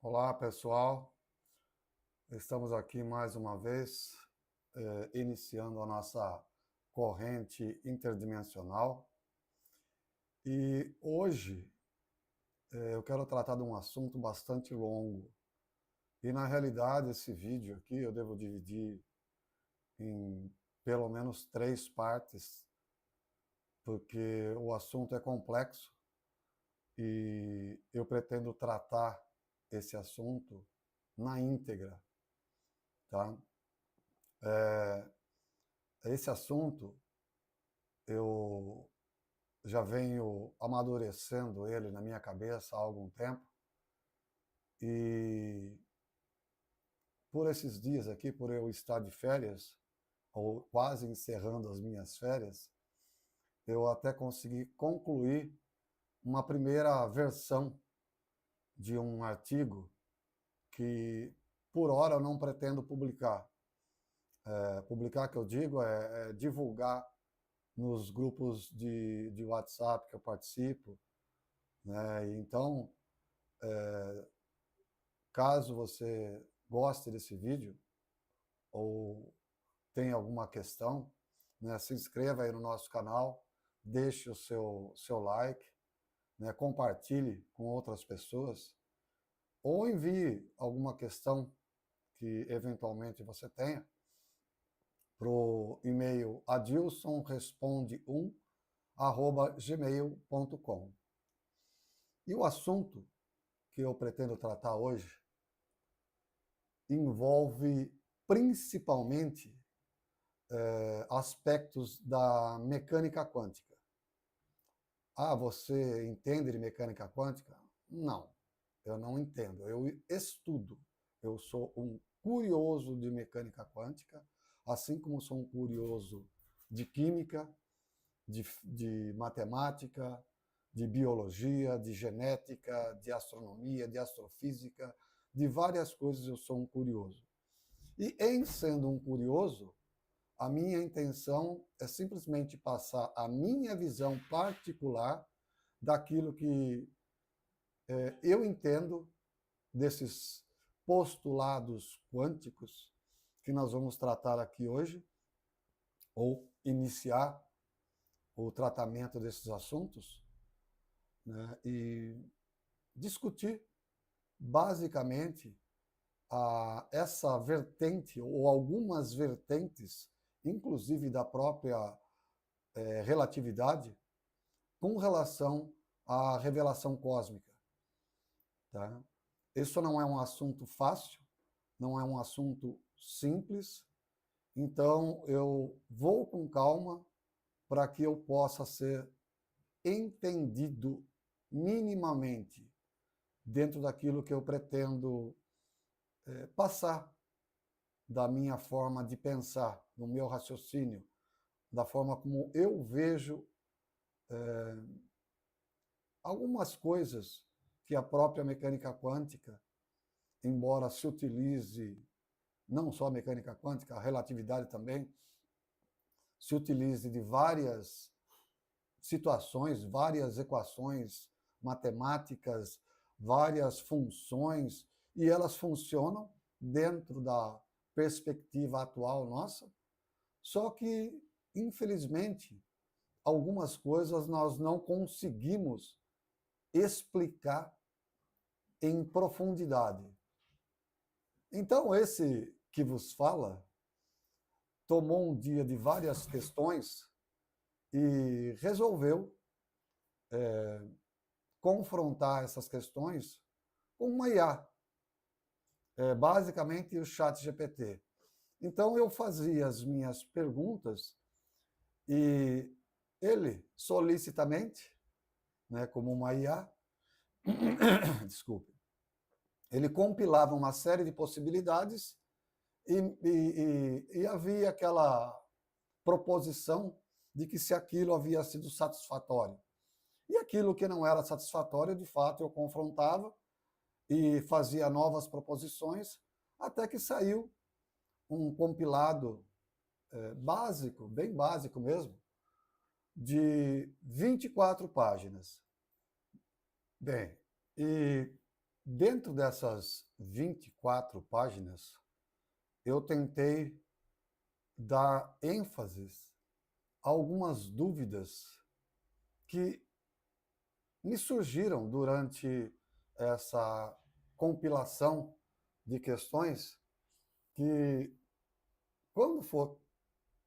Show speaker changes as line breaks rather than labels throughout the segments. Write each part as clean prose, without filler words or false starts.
Olá, pessoal. Estamos aqui mais uma vez, iniciando a nossa corrente interdimensional. E hoje eu quero tratar de um assunto bastante longo. E na realidade, esse vídeo aqui eu devo dividir em pelo menos 3 partes, porque o assunto é complexo e eu pretendo tratar esse assunto na íntegra, tá? Esse assunto eu já venho amadurecendo ele na minha cabeça há algum tempo e por esses dias aqui, por eu estar de férias, ou quase encerrando as minhas férias, eu até consegui concluir uma primeira versão de um artigo que, por hora, eu não pretendo publicar. Publicar, que eu digo, é divulgar nos grupos de WhatsApp que eu participo, né? Então, caso você goste desse vídeo ou tenha alguma questão, né, se inscreva aí no nosso canal, deixe o seu like, né, compartilhe com outras pessoas ou envie alguma questão que eventualmente você tenha para o e-mail adilsonresponde1@gmail.com. E o assunto que eu pretendo tratar hoje envolve principalmente aspectos da mecânica quântica. Ah, você entende de mecânica quântica? Não, eu não entendo. Eu estudo. Eu sou um curioso de mecânica quântica, assim como sou um curioso de química, de matemática, de biologia, de genética, de astronomia, de astrofísica, de várias coisas eu sou um curioso. E em sendo um curioso, a minha intenção é simplesmente passar a minha visão particular daquilo que eu entendo desses postulados quânticos que nós vamos tratar aqui hoje, ou iniciar o tratamento desses assuntos, né, e discutir basicamente essa vertente, ou algumas vertentes, inclusive da própria relatividade, com relação à revelação cósmica. Tá? Isso não é um assunto fácil, não é um assunto simples, então eu vou com calma para que eu possa ser entendido minimamente dentro daquilo que eu pretendo passar, da minha forma de pensar, do meu raciocínio, da forma como eu vejo algumas coisas que a própria mecânica quântica, embora se utilize não só a mecânica quântica, a relatividade também, se utilize de várias situações, várias equações matemáticas, várias funções, e elas funcionam dentro da perspectiva atual nossa, só que, infelizmente, algumas coisas nós não conseguimos explicar em profundidade. Então, esse que vos fala tomou um dia de várias questões e resolveu confrontar essas questões com uma IA, basicamente o chat GPT. Então eu fazia as minhas perguntas e ele, solicitamente, né, como uma IA, desculpe, ele compilava uma série de possibilidades e havia aquela proposição de que se aquilo havia sido satisfatório. E aquilo que não era satisfatório, de fato, eu confrontava e fazia novas proposições, até que saiu um compilado básico, bem básico mesmo, de 24 páginas. Bem, e dentro dessas 24 páginas, eu tentei dar ênfase a algumas dúvidas que me surgiram durante essa compilação de questões que, quando for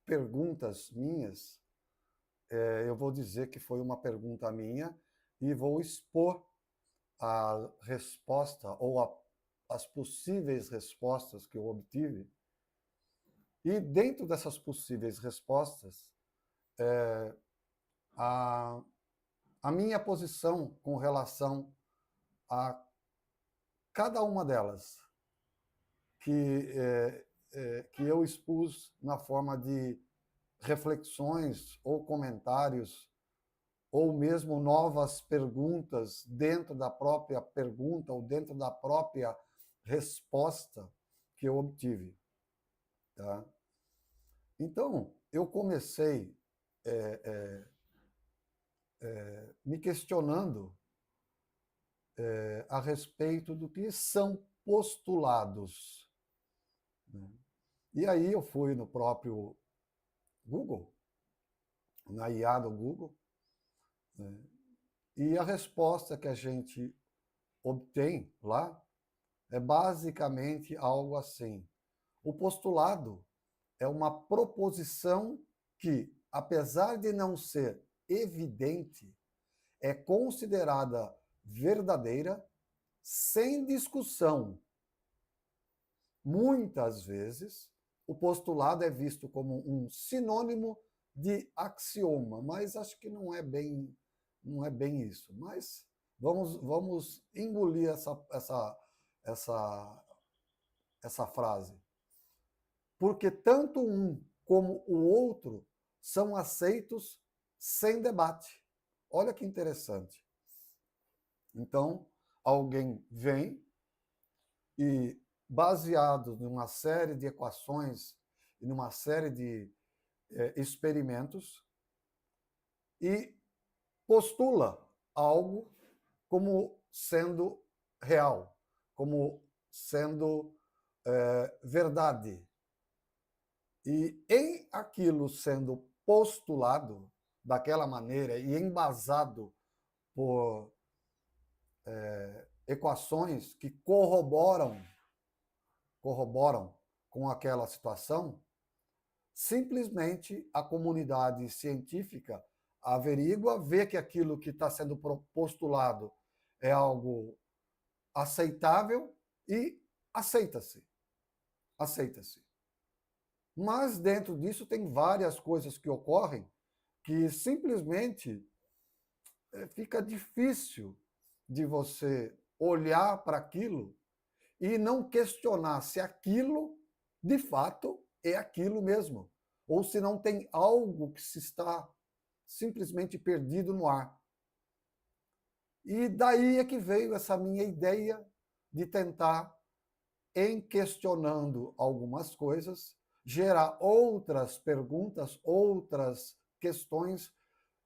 perguntas minhas, eu vou dizer que foi uma pergunta minha e vou expor a resposta ou as possíveis respostas que eu obtive. E dentro dessas possíveis respostas, a minha posição com relação a cada uma delas, que eu expus na forma de reflexões ou comentários, ou mesmo novas perguntas dentro da própria pergunta ou dentro da própria resposta que eu obtive. Tá? Então, eu comecei me questionando a respeito do que são postulados. Né? E aí eu fui no próprio Google, na IA do Google, né? E a resposta que a gente obtém lá é basicamente algo assim. O postulado é uma proposição que, apesar de não ser evidente, é considerada verdadeira sem discussão. Muitas vezes, o postulado é visto como um sinônimo de axioma, mas acho que não é bem isso. Mas vamos engolir essa frase. Porque tanto um como o outro são aceitos sem debate. Olha que interessante. Então, alguém vem e, baseado numa série de equações e numa série de experimentos, e postula algo como sendo real, como sendo verdade. E em aquilo sendo postulado daquela maneira e embasado por equações que corroboram com aquela situação, simplesmente a comunidade científica averigua, vê que aquilo que está sendo postulado é algo aceitável e aceita-se. Aceita-se. Mas dentro disso tem várias coisas que ocorrem que simplesmente fica difícil de você olhar para aquilo e não questionar se aquilo, de fato, é aquilo mesmo, ou se não tem algo que se está simplesmente perdido no ar. E daí é que veio essa minha ideia de tentar, em questionando algumas coisas, gerar outras perguntas, outras questões,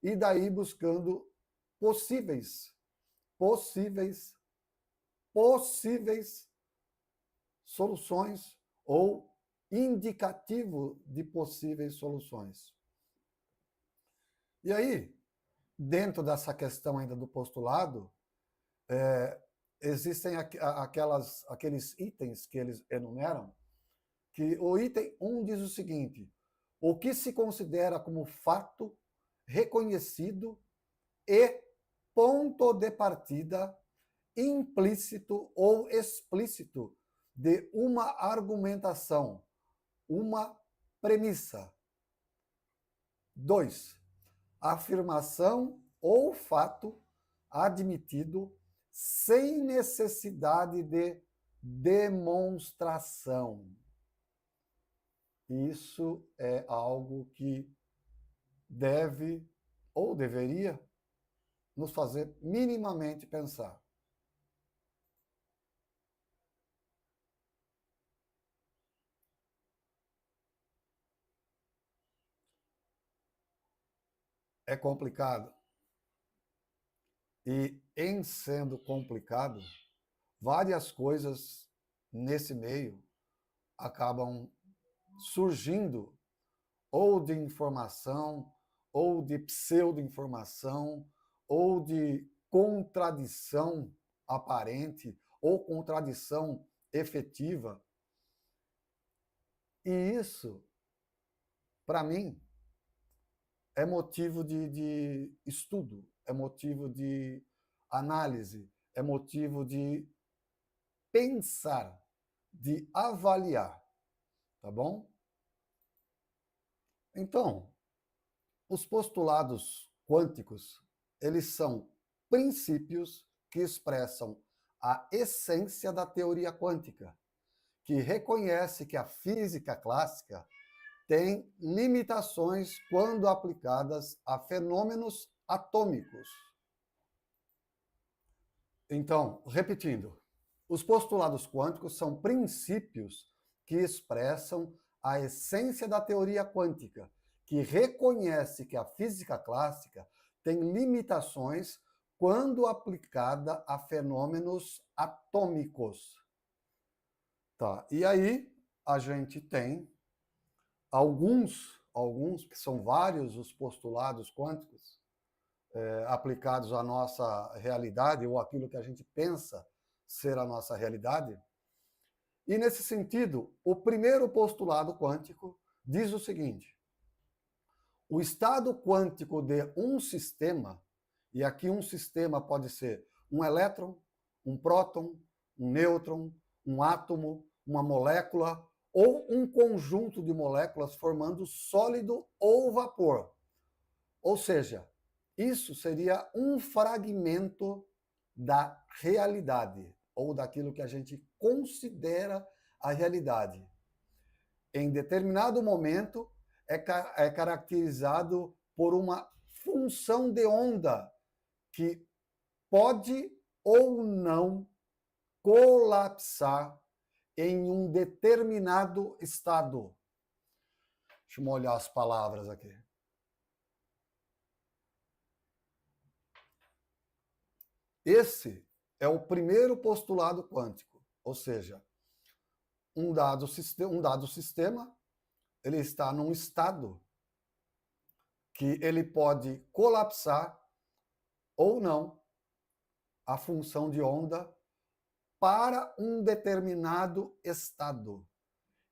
e daí buscando possíveis soluções ou indicativo de possíveis soluções. E aí, dentro dessa questão ainda do postulado, existem aqueles itens que eles enumeram, que o item 1 diz o seguinte: o que se considera como fato reconhecido e ponto de partida implícito ou explícito de uma argumentação, uma premissa. 2. Afirmação ou fato admitido sem necessidade de demonstração. Isso é algo que deve ou deveria nos fazer minimamente pensar. É complicado. E, em sendo complicado, várias coisas nesse meio acabam surgindo ou de informação, ou de pseudo-informação, ou de contradição aparente, ou contradição efetiva. E isso, para mim, é motivo de estudo, é motivo de análise, é motivo de pensar, de avaliar, tá bom? Então, os postulados quânticos, eles são princípios que expressam a essência da teoria quântica, que reconhece que a física clássica tem limitações quando aplicadas a fenômenos atômicos. Então, repetindo, os postulados quânticos são princípios que expressam a essência da teoria quântica, que reconhece que a física clássica tem limitações quando aplicada a fenômenos atômicos. Tá, e aí a gente tem alguns, que são vários os postulados quânticos aplicados à nossa realidade, ou aquilo que a gente pensa ser a nossa realidade. E, nesse sentido, o primeiro postulado quântico diz o seguinte: o estado quântico de um sistema, e aqui um sistema pode ser um elétron, um próton, um nêutron, um átomo, uma molécula, ou um conjunto de moléculas formando sólido ou vapor. Ou seja, isso seria um fragmento da realidade, ou daquilo que a gente considera a realidade. Em determinado momento, é caracterizado por uma função de onda que pode ou não colapsar em um determinado estado. Deixa eu olhar as palavras aqui. Esse é o primeiro postulado quântico, ou seja, um dado sistema ele está num estado que ele pode colapsar ou não a função de onda para um determinado estado.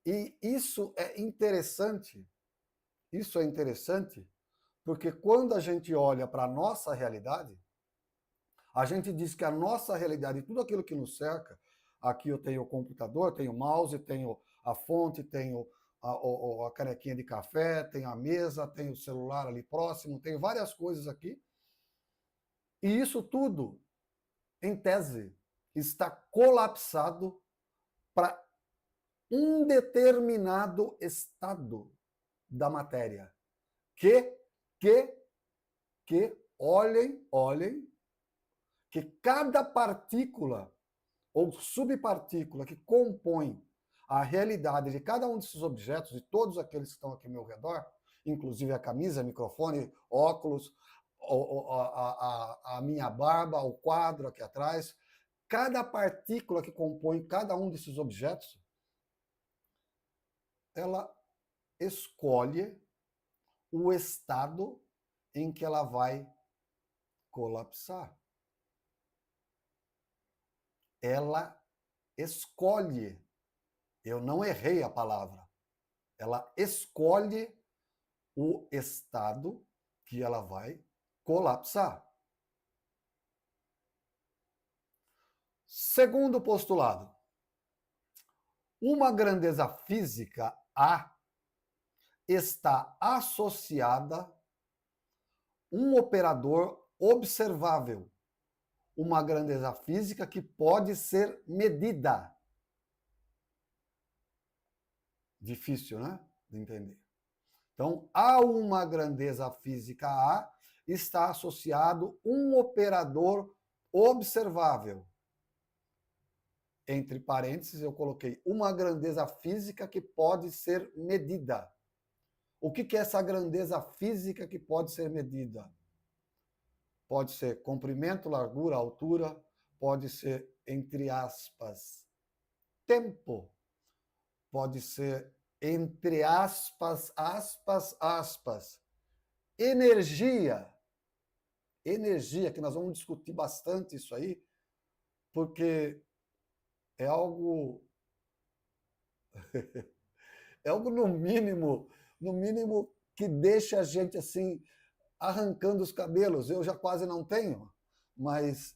E isso é interessante porque quando a gente olha para a nossa realidade, a gente diz que a nossa realidade, tudo aquilo que nos cerca, aqui eu tenho o computador, tenho o mouse, tenho a fonte, tenho a canequinha de café, tenho a mesa, tenho o celular ali próximo, tenho várias coisas aqui. E isso tudo, em tese, está colapsado para um determinado estado da matéria. Que olhem, que cada partícula ou subpartícula que compõe a realidade de cada um desses objetos, de todos aqueles que estão aqui ao meu redor, inclusive a camisa, microfone, óculos, a minha barba, o quadro aqui atrás, cada partícula que compõe cada um desses objetos, ela escolhe o estado em que ela vai colapsar. Ela escolhe. Eu não errei a palavra. Ela escolhe o estado que ela vai colapsar. Segundo postulado, uma grandeza física A está associada um operador observável, uma grandeza física que pode ser medida. Difícil, né? De entender. Então, a uma grandeza física A está associado um operador observável. Entre parênteses, eu coloquei uma grandeza física que pode ser medida. O que é essa grandeza física que pode ser medida? Pode ser comprimento, largura, altura, pode ser entre aspas, tempo, pode ser, entre aspas, energia. Energia, que nós vamos discutir bastante isso aí, porque é algo é algo no mínimo que deixa a gente assim arrancando os cabelos. Eu já quase não tenho, mas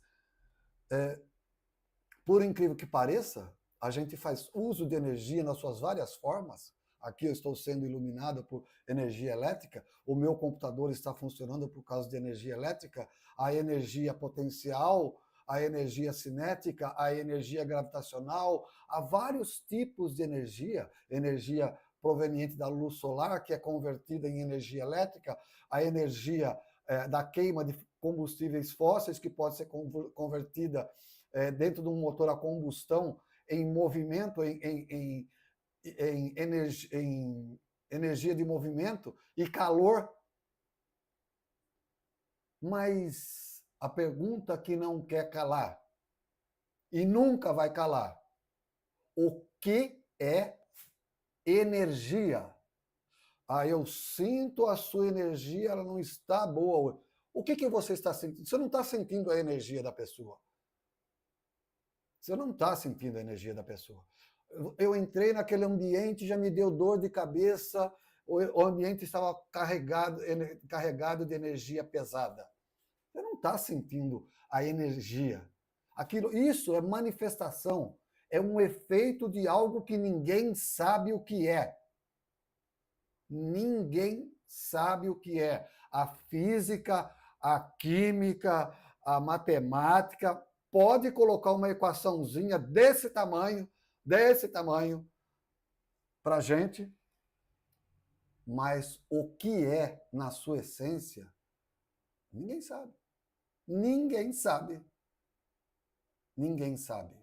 por incrível que pareça, a gente faz uso de energia nas suas várias formas. Aqui eu estou sendo iluminado por energia elétrica, o meu computador está funcionando por causa de energia elétrica, a energia potencial, a energia cinética, a energia gravitacional, há vários tipos de energia, energia proveniente da luz solar, que é convertida em energia elétrica, a energia da queima de combustíveis fósseis, que pode ser convertida dentro de um motor a combustão em movimento, em energia de movimento e calor. Mas a pergunta que não quer calar e nunca vai calar: o que é energia? Ah, eu sinto a sua energia, ela não está boa. O que você está sentindo? Você não está sentindo a energia da pessoa. Você não está sentindo a energia da pessoa. Eu entrei naquele ambiente, já me deu dor de cabeça, o ambiente estava carregado de energia pesada. Você não está sentindo a energia. Isso é manifestação, é um efeito de algo que ninguém sabe o que é. Ninguém sabe o que é. A física, a química, a matemática pode colocar uma equaçãozinha desse tamanho para a gente, mas o que é na sua essência, ninguém sabe. Ninguém sabe. Ninguém sabe.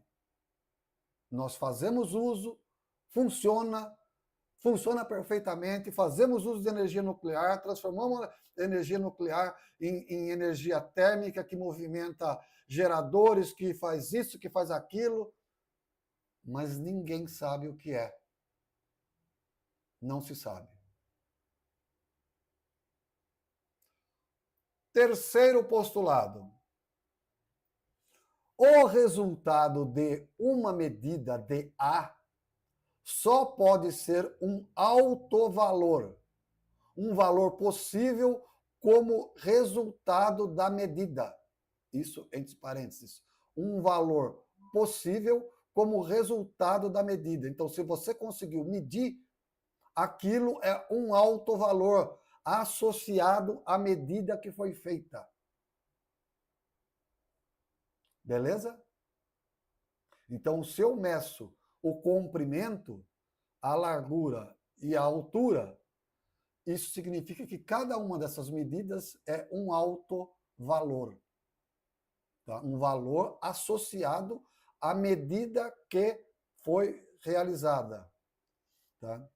Nós fazemos uso, funciona perfeitamente, fazemos uso de energia nuclear, transformamos a energia nuclear em energia térmica que movimenta geradores, que faz isso, que faz aquilo, mas ninguém sabe o que é. Não se sabe. Terceiro postulado. O resultado de uma medida de A só pode ser um autovalor, um valor possível como resultado da medida. Isso entre parênteses. Um valor possível como resultado da medida. Então, se você conseguiu medir, aquilo é um autovalor associado à medida que foi feita. Beleza? Então, se eu meço o comprimento, a largura e a altura, isso significa que cada uma dessas medidas é um autovalor. Tá? Um valor associado à medida que foi realizada. Tá?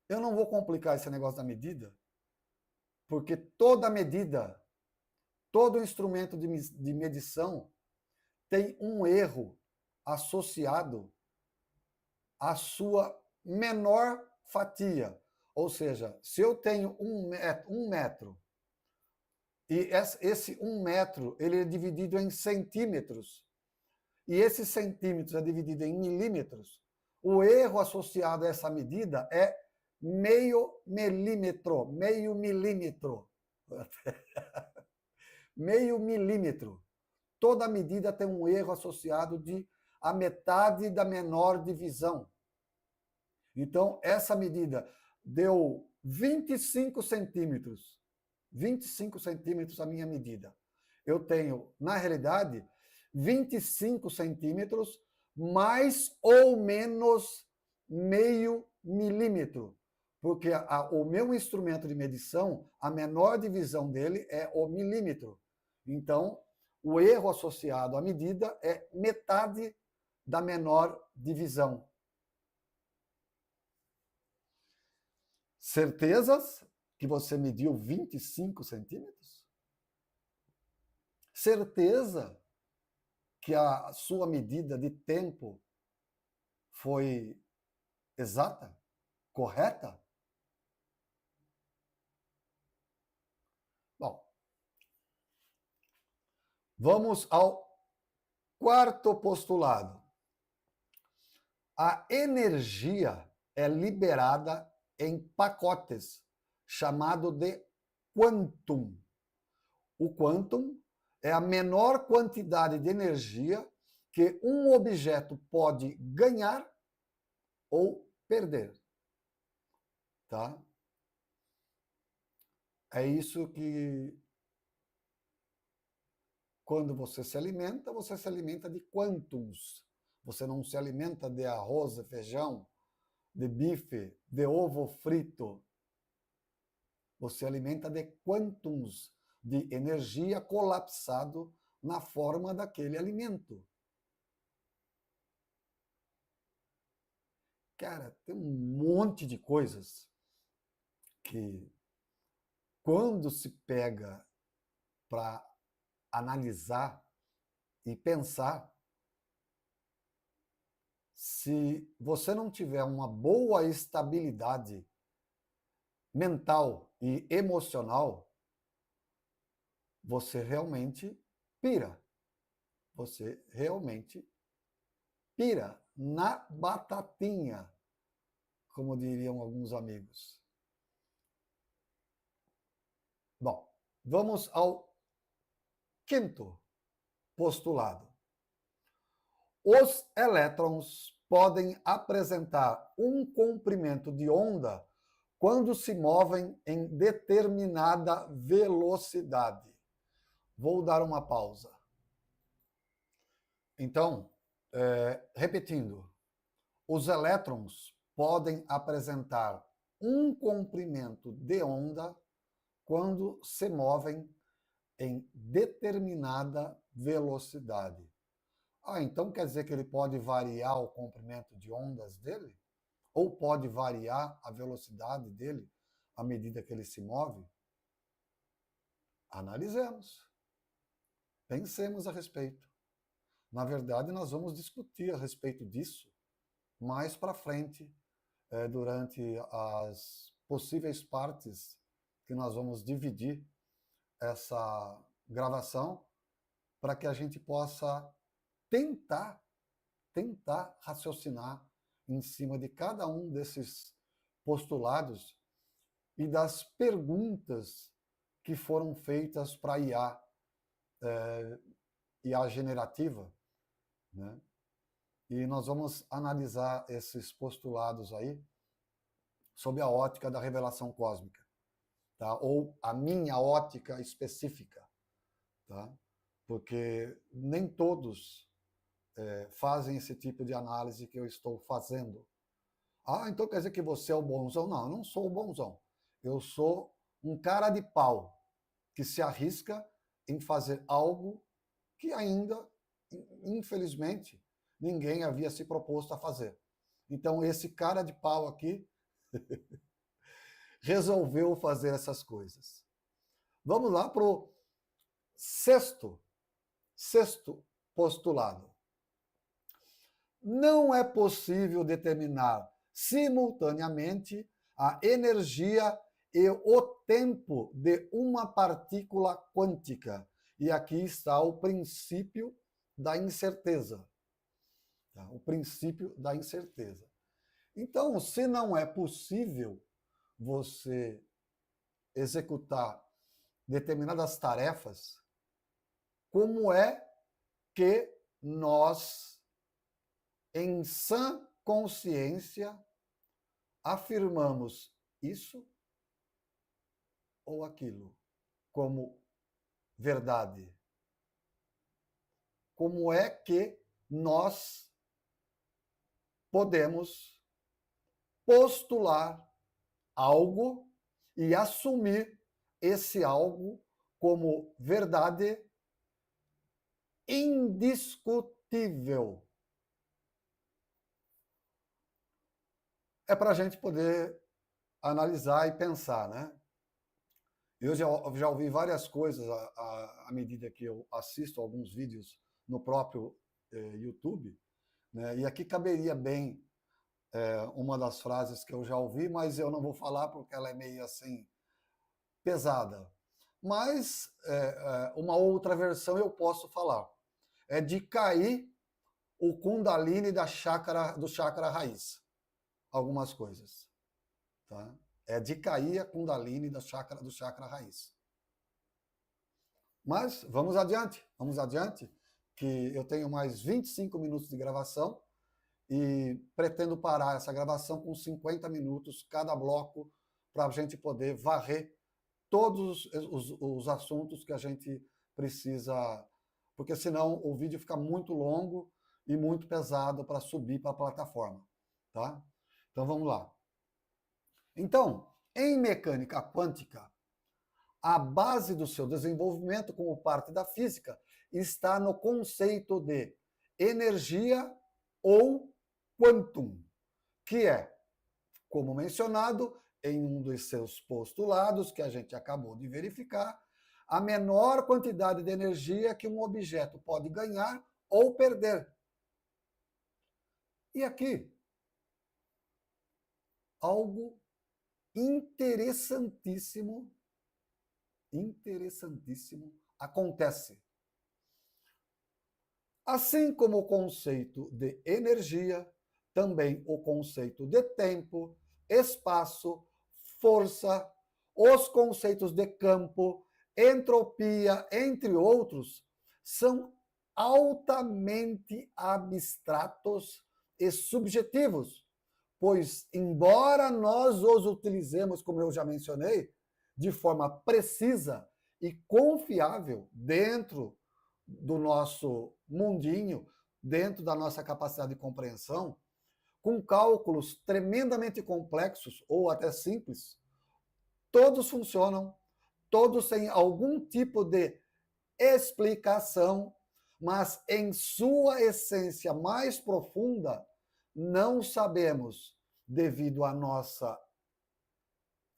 Eu não vou complicar esse negócio da medida, porque toda medida, todo instrumento de medição tem um erro associado à sua menor fatia. Ou seja, se eu tenho um metro e esse 1 metro ele é dividido em centímetros, e esse centímetros é dividido em milímetros, o erro associado a essa medida é meio milímetro. Meio milímetro. Toda medida tem um erro associado de a metade da menor divisão. Então, essa medida deu 25 centímetros. 25 centímetros a minha medida. Eu tenho, na realidade, 25 centímetros mais ou menos meio milímetro. Porque o meu instrumento de medição, a menor divisão dele é o milímetro. Então, o erro associado à medida é metade da menor divisão. Certezas que você mediu 25 centímetros? Certeza que a sua medida de tempo foi exata, correta? Bom, vamos ao quarto postulado. A energia é liberada em pacotes, chamado de quantum. O quantum é a menor quantidade de energia que um objeto pode ganhar ou perder. Tá? É isso que, quando você se alimenta de quantums. Você não se alimenta de arroz, de feijão, de bife, de ovo frito. Você alimenta de quantums de energia colapsado na forma daquele alimento. Cara, tem um monte de coisas que, quando se pega para analisar e pensar, se você não tiver uma boa estabilidade mental e emocional, você realmente pira. Você realmente pira na batatinha, como diriam alguns amigos. Bom, vamos ao quinto postulado. Os elétrons podem apresentar um comprimento de onda quando se movem em determinada velocidade. Vou dar uma pausa. Então, repetindo, os elétrons podem apresentar um comprimento de onda quando se movem em determinada velocidade. Então quer dizer que ele pode variar o comprimento de ondas dele? Ou pode variar a velocidade dele à medida que ele se move? Analisemos. Pensemos a respeito. Na verdade, nós vamos discutir a respeito disso mais para frente, durante as possíveis partes que nós vamos dividir essa gravação, para que a gente possa tentar raciocinar em cima de cada um desses postulados e das perguntas que foram feitas para a IA generativa, né? E nós vamos analisar esses postulados aí sob a ótica da revelação cósmica, tá? Ou a minha ótica específica, tá? Porque nem todos fazem esse tipo de análise que eu estou fazendo. Então quer dizer que você é o bonzão? Não, eu não sou o bonzão. Eu sou um cara de pau que se arrisca em fazer algo que ainda, infelizmente, ninguém havia se proposto a fazer. Então esse cara de pau aqui resolveu fazer essas coisas. Vamos lá para o sexto postulado. Não é possível determinar simultaneamente a energia e o tempo de uma partícula quântica. E aqui está o princípio da incerteza. Tá? O princípio da incerteza. Então, se não é possível você executar determinadas tarefas, como é que nós, em sã consciência, afirmamos isso ou aquilo como verdade? Como é que nós podemos postular algo e assumir esse algo como verdade indiscutível? É para a gente poder analisar e pensar, né? Eu já ouvi várias coisas à medida que eu assisto alguns vídeos no próprio YouTube, né? E aqui caberia bem uma das frases que eu já ouvi, mas eu não vou falar porque ela é meio assim pesada. Mas uma outra versão eu posso falar. É de cair o Kundalini do chakra raiz. Algumas coisas. Tá? É de cair a Kundalini do chakra raiz. Mas vamos adiante, que eu tenho mais 25 minutos de gravação e pretendo parar essa gravação com 50 minutos cada bloco para a gente poder varrer todos os assuntos que a gente precisa, porque senão o vídeo fica muito longo e muito pesado para subir para a plataforma, tá? Então vamos lá. Então, em mecânica quântica, a base do seu desenvolvimento como parte da física está no conceito de energia ou quantum, que é, como mencionado em um dos seus postulados, que a gente acabou de verificar, a menor quantidade de energia que um objeto pode ganhar ou perder. E aqui, algo interessantíssimo acontece. Assim como o conceito de energia, também o conceito de tempo, espaço, força, os conceitos de campo, entropia, entre outros, são altamente abstratos e subjetivos, pois, embora nós os utilizemos, como eu já mencionei, de forma precisa e confiável dentro do nosso mundinho, dentro da nossa capacidade de compreensão, com cálculos tremendamente complexos ou até simples, todos funcionam, todos têm algum tipo de explicação, mas em sua essência mais profunda, não sabemos, devido à nossa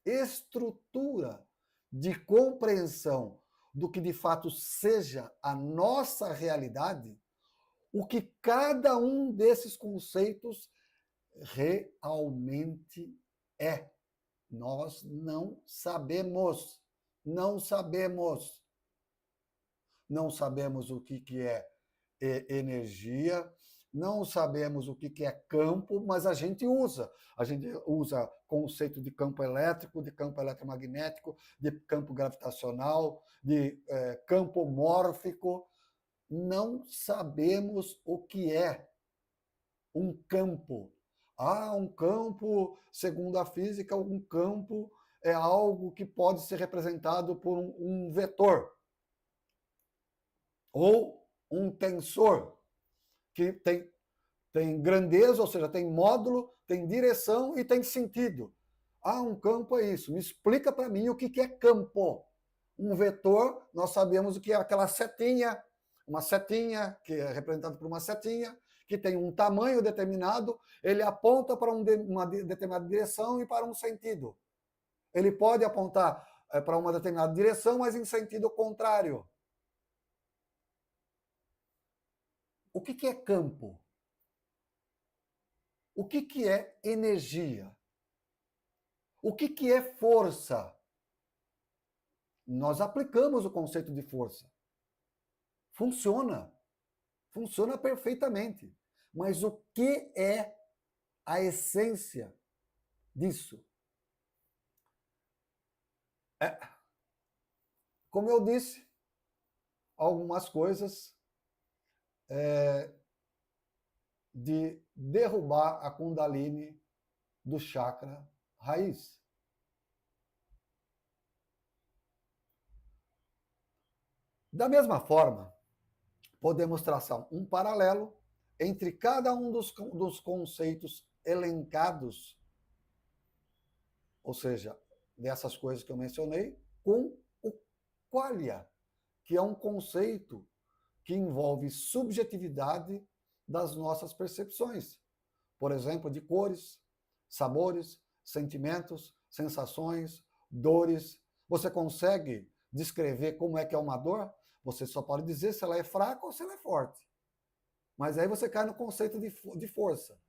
estrutura de compreensão do que de fato seja a nossa realidade, o que cada um desses conceitos realmente é. Nós não sabemos. Não sabemos. Não sabemos o que é energia, não sabemos o que é campo, mas a gente usa. A gente usa conceito de campo elétrico, de campo eletromagnético, de campo gravitacional, de campo mórfico. Não sabemos o que é um campo. Um campo, segundo a física, um campo é algo que pode ser representado por um vetor ou um tensor, que tem grandeza, ou seja, tem módulo, tem direção e tem sentido. Um campo é isso. Me explica para mim o que é campo. Um vetor, nós sabemos o que é aquela setinha, uma setinha, que é representada por uma setinha, que tem um tamanho determinado, ele aponta para uma determinada direção e para um sentido. Ele pode apontar para uma determinada direção, mas em sentido contrário. O que é campo? O que é energia? O que é força? Nós aplicamos o conceito de força. Funciona. Funciona perfeitamente. Mas o que é a essência disso? Como eu disse, algumas coisas de derrubar a Kundalini do chakra raiz. Da mesma forma, podemos traçar um paralelo entre cada um dos conceitos elencados, ou seja, dessas coisas que eu mencionei, com o qualia, que é um conceito que envolve subjetividade das nossas percepções. Por exemplo, de cores, sabores, sentimentos, sensações, dores. Você consegue descrever como é que é uma dor? Você só pode dizer se ela é fraca ou se ela é forte. Mas aí você cai no conceito de força.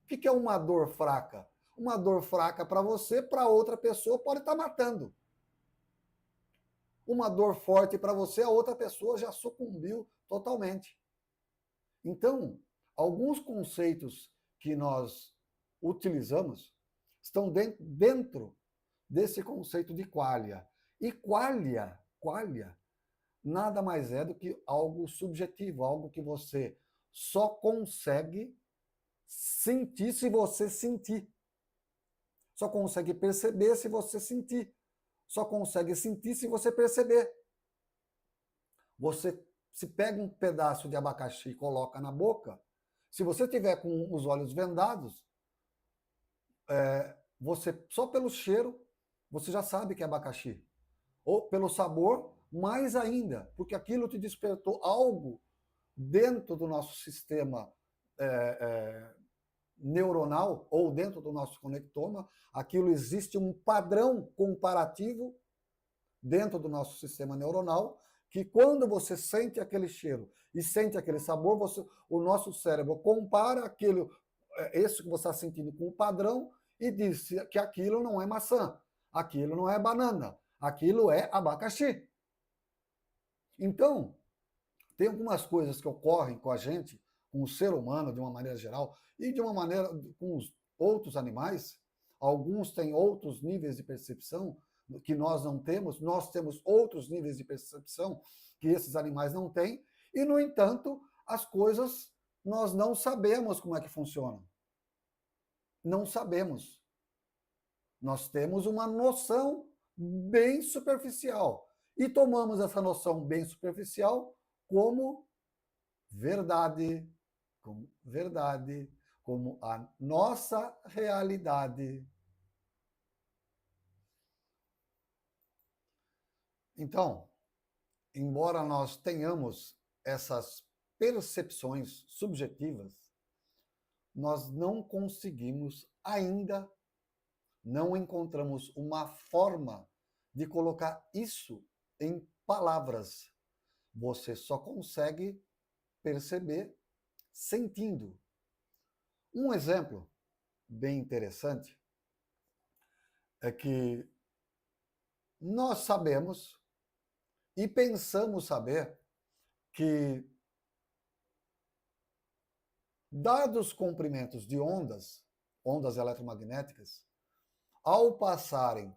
O que é uma dor fraca? Uma dor fraca para você, para outra pessoa, pode estar matando. Uma dor forte para você, a outra pessoa já sucumbiu totalmente. Então, alguns conceitos que nós utilizamos estão dentro desse conceito de qualia. E qualia nada mais é do que algo subjetivo, algo que você só consegue sentir se você sentir. Só consegue perceber se você sentir. Só consegue sentir se você perceber. Você se pega um pedaço de abacaxi e coloca na boca, se você tiver com os olhos vendados, você só pelo cheiro, você já sabe que é abacaxi. Ou pelo sabor, mais ainda, porque aquilo te despertou algo dentro do nosso sistema neuronal ou dentro do nosso conectoma, aquilo existe um padrão comparativo dentro do nosso sistema neuronal, que quando você sente aquele cheiro e sente aquele sabor, o nosso cérebro compara aquilo, esse que você está sentindo com o padrão e diz que aquilo não é maçã, aquilo não é banana, aquilo é abacaxi. Então, tem algumas coisas que ocorrem com a gente, com o ser humano de uma maneira geral, e de uma maneira com os outros animais. Alguns têm outros níveis de percepção que nós não temos, nós temos outros níveis de percepção que esses animais não têm, e, no entanto, as coisas nós não sabemos como é que funcionam. Não sabemos. Nós temos uma noção bem superficial e tomamos essa noção bem superficial como verdade, como a nossa realidade. Então, embora nós tenhamos essas percepções subjetivas, nós não conseguimos ainda, não encontramos uma forma de colocar isso em palavras. Você só consegue perceber sentindo. Um exemplo bem interessante é que nós sabemos e pensamos saber que, dados comprimentos de ondas eletromagnéticas, ao passarem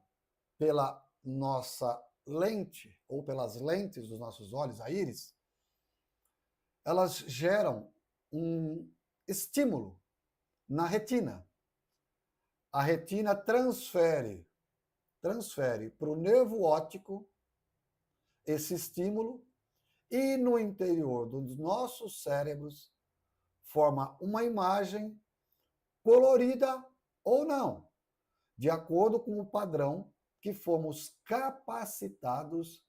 pela nossa lente ou pelas lentes dos nossos olhos, a íris, elas geram um estímulo na retina. A retina transfere para o nervo óptico esse estímulo e no interior dos nossos cérebros forma uma imagem colorida ou não, de acordo com o padrão que fomos capacitados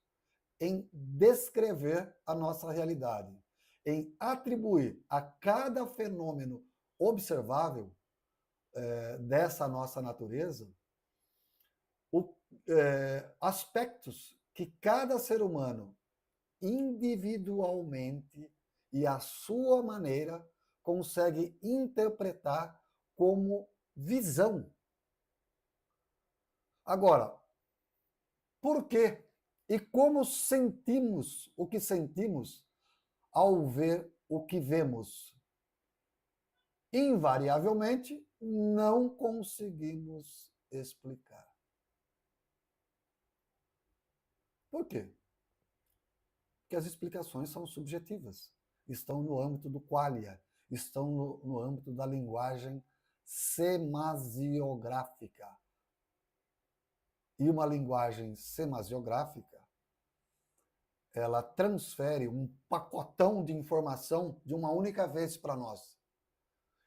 em descrever a nossa realidade, em atribuir a cada fenômeno observável dessa nossa natureza aspectos que cada ser humano individualmente e à sua maneira consegue interpretar como visão. Agora, por quê? E como sentimos o que sentimos ao ver o que vemos? Invariavelmente, não conseguimos explicar. Por quê? Porque as explicações são subjetivas, estão no âmbito do qualia, estão no âmbito da linguagem semasiográfica. E uma linguagem semasiográfica, ela transfere um pacotão de informação de uma única vez para nós.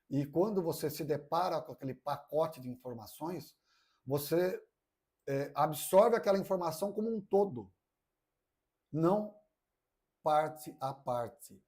E quando você se depara com aquele pacote de informações, você absorve aquela informação como um todo, não parte a parte.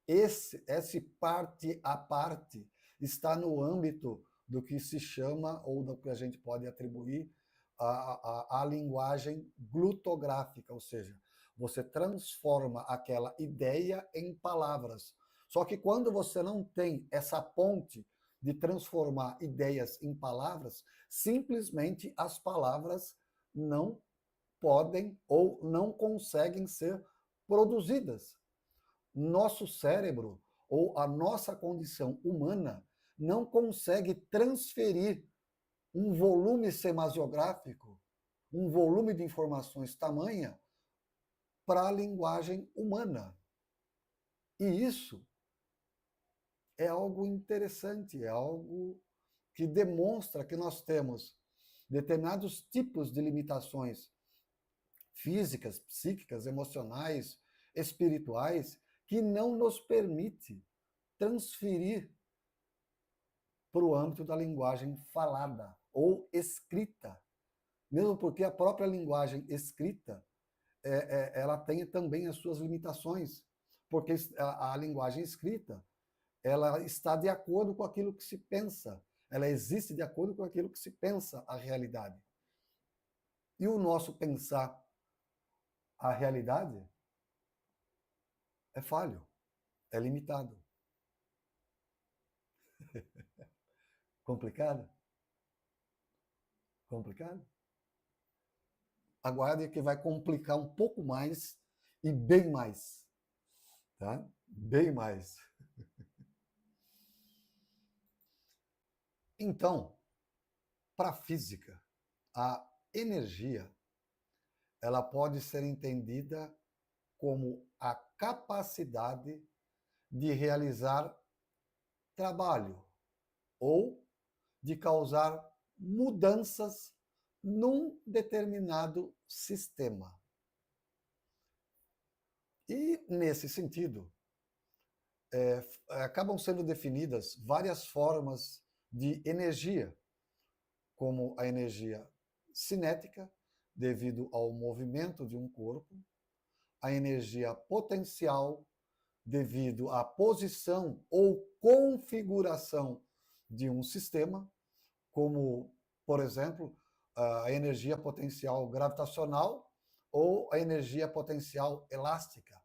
Esse parte a parte está no âmbito do que se chama, ou do que a gente pode atribuir, a linguagem glutográfica, ou seja, Você transforma aquela ideia em palavras. Só que quando você não tem essa ponte de transformar ideias em palavras, simplesmente as palavras não podem ou não conseguem ser produzidas. Nosso cérebro ou a nossa condição humana não consegue transferir um volume semasiográfico, um volume de informações tamanha para a linguagem humana. E isso é algo interessante, é algo que demonstra que nós temos determinados tipos de limitações físicas, psíquicas, emocionais, espirituais, que não nos permite transferir para o âmbito da linguagem falada ou escrita. Mesmo porque a própria linguagem escrita ela tem também as suas limitações, porque a linguagem escrita ela está de acordo com aquilo que se pensa, ela existe de acordo com aquilo que se pensa a realidade. E o nosso pensar a realidade é falho, é limitado. Complicado? Complicado? Aguarde que vai complicar um pouco mais e bem mais. Tá? Bem mais. Então, para a física, a energia ela pode ser entendida como a capacidade de realizar trabalho ou de causar mudanças num determinado sistema. E, nesse sentido, acabam sendo definidas várias formas de energia, como a energia cinética, devido ao movimento de um corpo, a energia potencial, devido à posição ou configuração de um sistema, como, por exemplo, a energia potencial gravitacional ou a energia potencial elástica,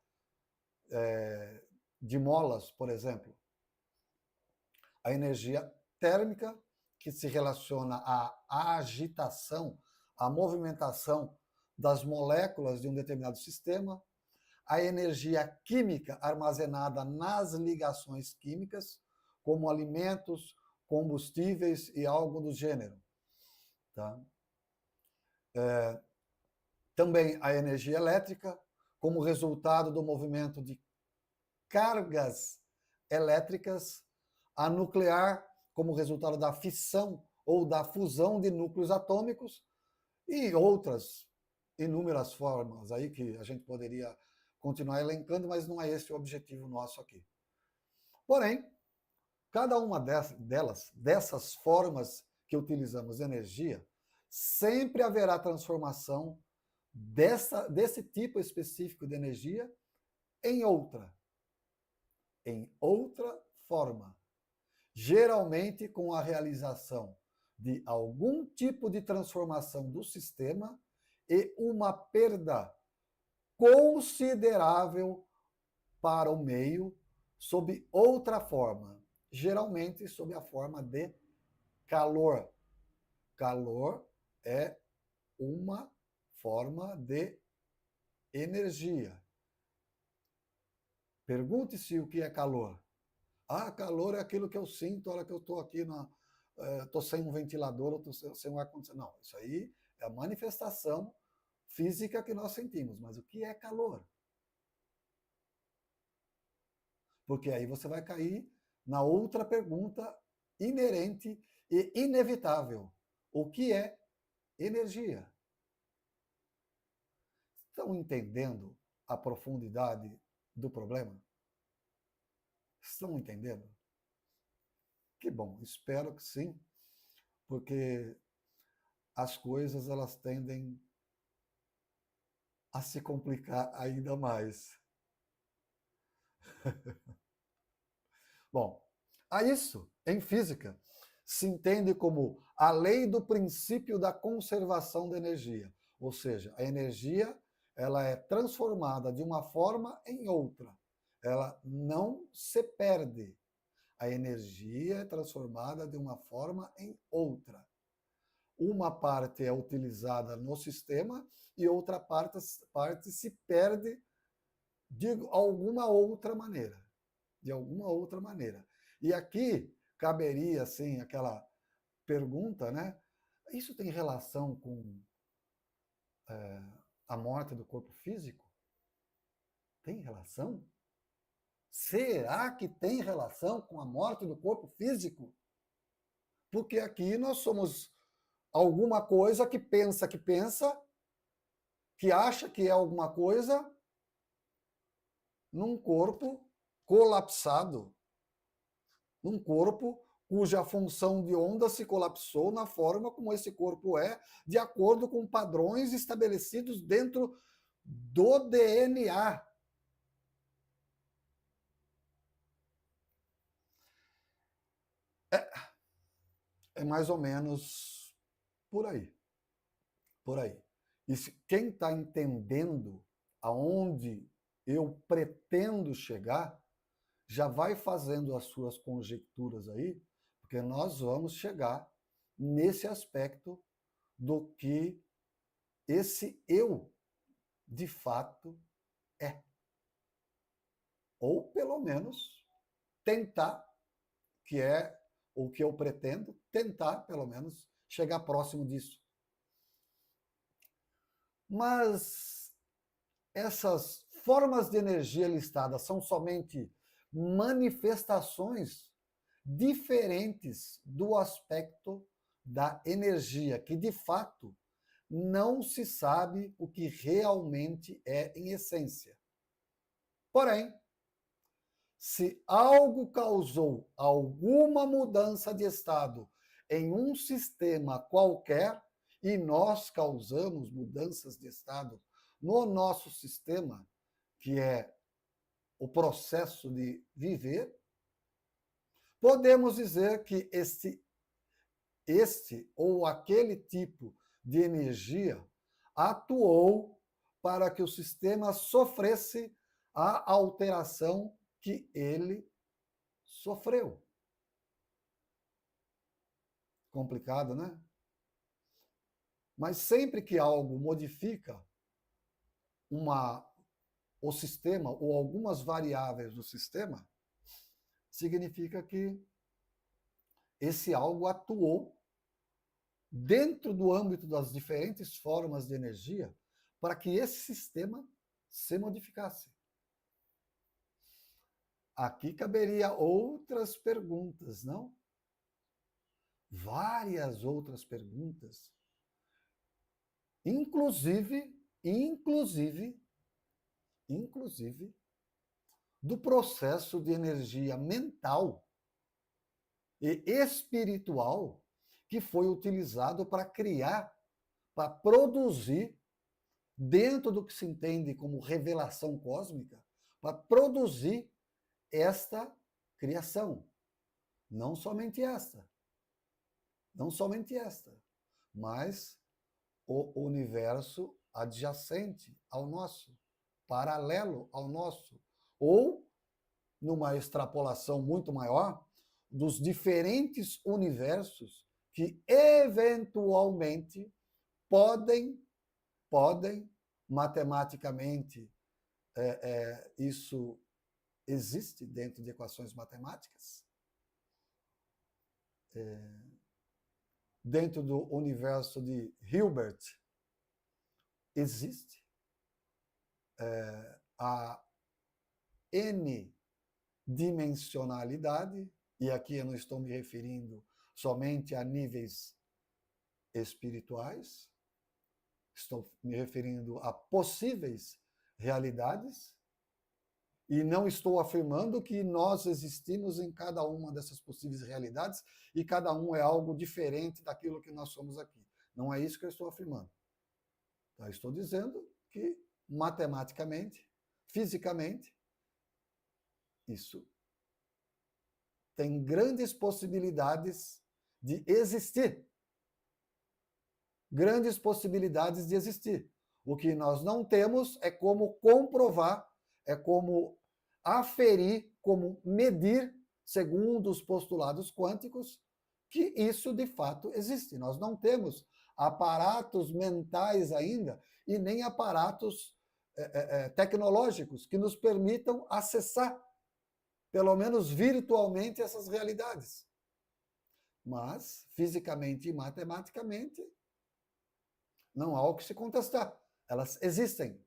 de molas, por exemplo. A energia térmica, que se relaciona à agitação, à movimentação das moléculas de um determinado sistema, a energia química armazenada nas ligações químicas, como alimentos, combustíveis e algo do gênero. Tá? Também a energia elétrica, como resultado do movimento de cargas elétricas, a nuclear, como resultado da fissão ou da fusão de núcleos atômicos, e outras inúmeras formas aí que a gente poderia continuar elencando, mas não é esse o objetivo nosso aqui. Porém, cada uma dessas formas que utilizamos energia, sempre haverá transformação desse tipo específico de energia em outra forma, geralmente com a realização de algum tipo de transformação do sistema e uma perda considerável para o meio sob outra forma, geralmente sob a forma de calor. Calor é uma forma de energia. Pergunte-se o que é calor. Ah, calor é aquilo que eu sinto na hora que eu estou aqui, estou sem um ventilador, ou estou sem um ar-condicionado. Não, isso aí é a manifestação física que nós sentimos. Mas o que é calor? Porque aí você vai cair na outra pergunta inerente e inevitável. O que é energia? Estão entendendo a profundidade do problema? Estão entendendo? Que bom, espero que sim, porque as coisas elas tendem a se complicar ainda mais. Bom, a isso, em física, se entende como a lei do princípio da conservação da energia, ou seja, a energia ela é transformada de uma forma em outra. Ela não se perde. A energia é transformada de uma forma em outra. Uma parte é utilizada no sistema e outra parte se perde de alguma outra maneira. De alguma outra maneira. E aqui caberia, assim, aquela pergunta, né? Isso tem relação com a morte do corpo físico? Tem relação? Será que tem relação com a morte do corpo físico? Porque aqui nós somos alguma coisa que pensa, que acha que é alguma coisa, num corpo colapsado, num corpo cuja função de onda se colapsou na forma como esse corpo é, de acordo com padrões estabelecidos dentro do DNA. É mais ou menos por aí. Por aí. E quem está entendendo aonde eu pretendo chegar, já vai fazendo as suas conjecturas aí, porque nós vamos chegar nesse aspecto do que esse eu, de fato, é. Ou, pelo menos, tentar, que é o que eu pretendo, tentar, pelo menos, chegar próximo disso. Mas essas formas de energia listadas são somente manifestações diferentes do aspecto da energia, que de fato não se sabe o que realmente é em essência. Porém, se algo causou alguma mudança de estado em um sistema qualquer, e nós causamos mudanças de estado no nosso sistema, que é o processo de viver, podemos dizer que este ou aquele tipo de energia atuou para que o sistema sofresse a alteração que ele sofreu. Complicado, né? Mas sempre que algo modifica o sistema ou algumas variáveis do sistema, significa que esse algo atuou dentro do âmbito das diferentes formas de energia para que esse sistema se modificasse. Aqui caberia outras perguntas, não? Várias outras perguntas. Inclusive, do processo de energia mental e espiritual que foi utilizado para criar, para produzir, dentro do que se entende como revelação cósmica, para produzir esta criação. Não somente esta, mas o universo adjacente ao nosso, paralelo ao nosso, ou, numa extrapolação muito maior, dos diferentes universos que eventualmente podem matematicamente, isso existe dentro de equações matemáticas, dentro do universo de Hilbert, existe a n-dimensionalidade, e aqui eu não estou me referindo somente a níveis espirituais, estou me referindo a possíveis realidades, e não estou afirmando que nós existimos em cada uma dessas possíveis realidades e cada um é algo diferente daquilo que nós somos aqui. Não é isso que eu estou afirmando. Eu estou dizendo que matematicamente, fisicamente, isso tem grandes possibilidades de existir. Grandes possibilidades de existir. O que nós não temos é como comprovar, é como aferir, como medir, segundo os postulados quânticos, que isso de fato existe. Nós não temos aparatos mentais ainda e nem aparatos tecnológicos que nos permitam acessar, pelo menos virtualmente, essas realidades. Mas, fisicamente e matematicamente, não há o que se contestar. Elas existem.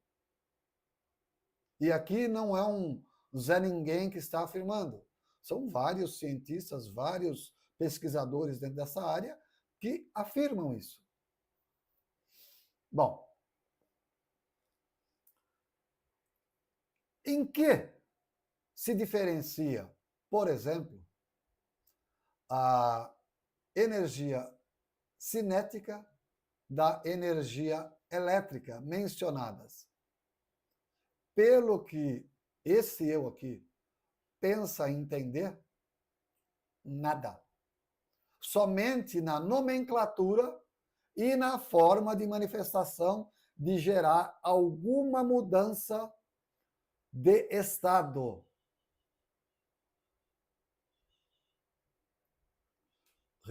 E aqui não é um Zé Ninguém que está afirmando. São vários cientistas, vários pesquisadores dentro dessa área que afirmam isso. Bom, em que se diferencia, por exemplo, a energia cinética da energia elétrica mencionadas? Pelo que esse eu aqui pensa em entender, nada. Somente na nomenclatura e na forma de manifestação de gerar alguma mudança de estado.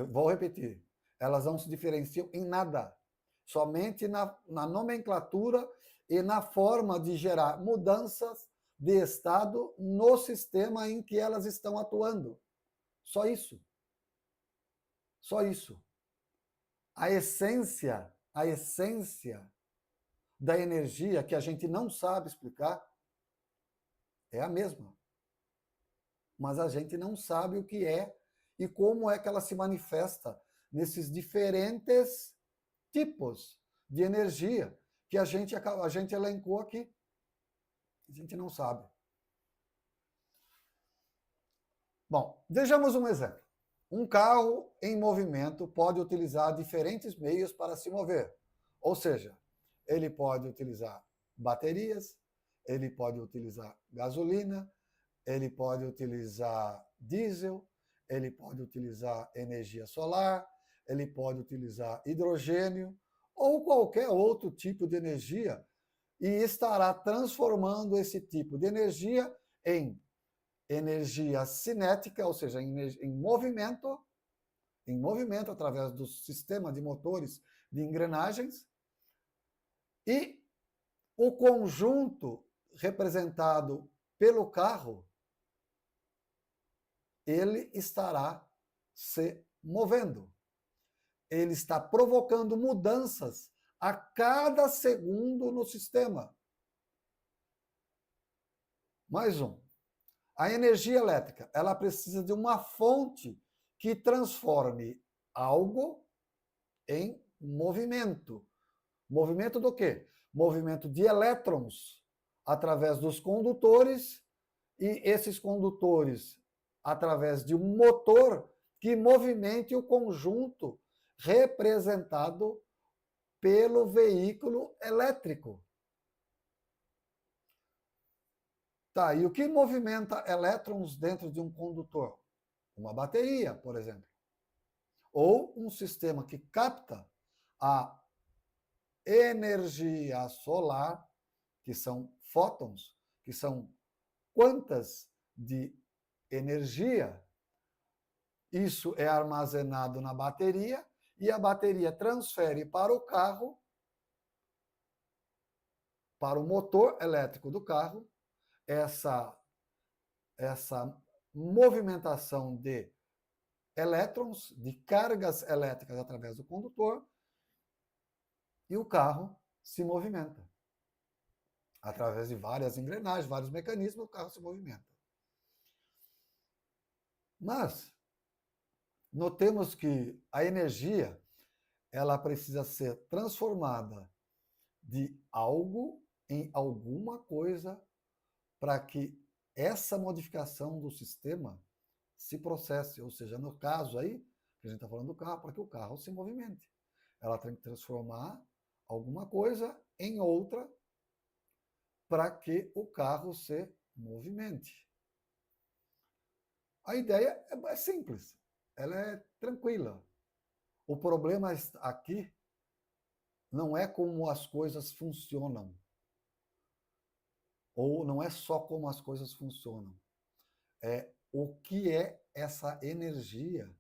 Vou repetir. Elas não se diferenciam em nada. Somente na nomenclatura e na forma de gerar mudanças de estado no sistema em que elas estão atuando. Só isso. Só isso. A essência da energia que a gente não sabe explicar é a mesma. Mas a gente não sabe o que é e como é que ela se manifesta nesses diferentes tipos de energia que a gente elencou aqui. A gente não sabe. Bom, vejamos um exemplo. Um carro em movimento pode utilizar diferentes meios para se mover. Ou seja, ele pode utilizar baterias, ele pode utilizar gasolina, ele pode utilizar diesel, ele pode utilizar energia solar, ele pode utilizar hidrogênio ou qualquer outro tipo de energia e estará transformando esse tipo de energia em energia cinética, ou seja, em movimento através do sistema de motores de engrenagens, e o conjunto representado pelo carro, ele estará se movendo. Ele está provocando mudanças a cada segundo no sistema. Mais um. A energia elétrica, ela precisa de uma fonte que transforme algo em movimento. Movimento do quê? Movimento de elétrons através dos condutores e esses condutores através de um motor que movimente o conjunto representado pelo veículo elétrico. Tá, e o que movimenta elétrons dentro de um condutor? Uma bateria, por exemplo. Ou um sistema que capta a energia solar, que são fótons, que são quantas de energia. Isso é armazenado na bateria e a bateria transfere para o carro, para o motor elétrico do carro, essa movimentação de elétrons, de cargas elétricas através do condutor, e o carro se movimenta. Através de várias engrenagens, vários mecanismos, o carro se movimenta. Mas notemos que a energia ela precisa ser transformada de algo em alguma coisa para que essa modificação do sistema se processe. Ou seja, no caso aí, que a gente está falando do carro, para que o carro se movimente. Ela tem que transformar alguma coisa em outra para que o carro se movimente. A ideia é simples, ela é tranquila. O problema aqui não é como as coisas funcionam. Ou não é só como as coisas funcionam. É o que é essa energia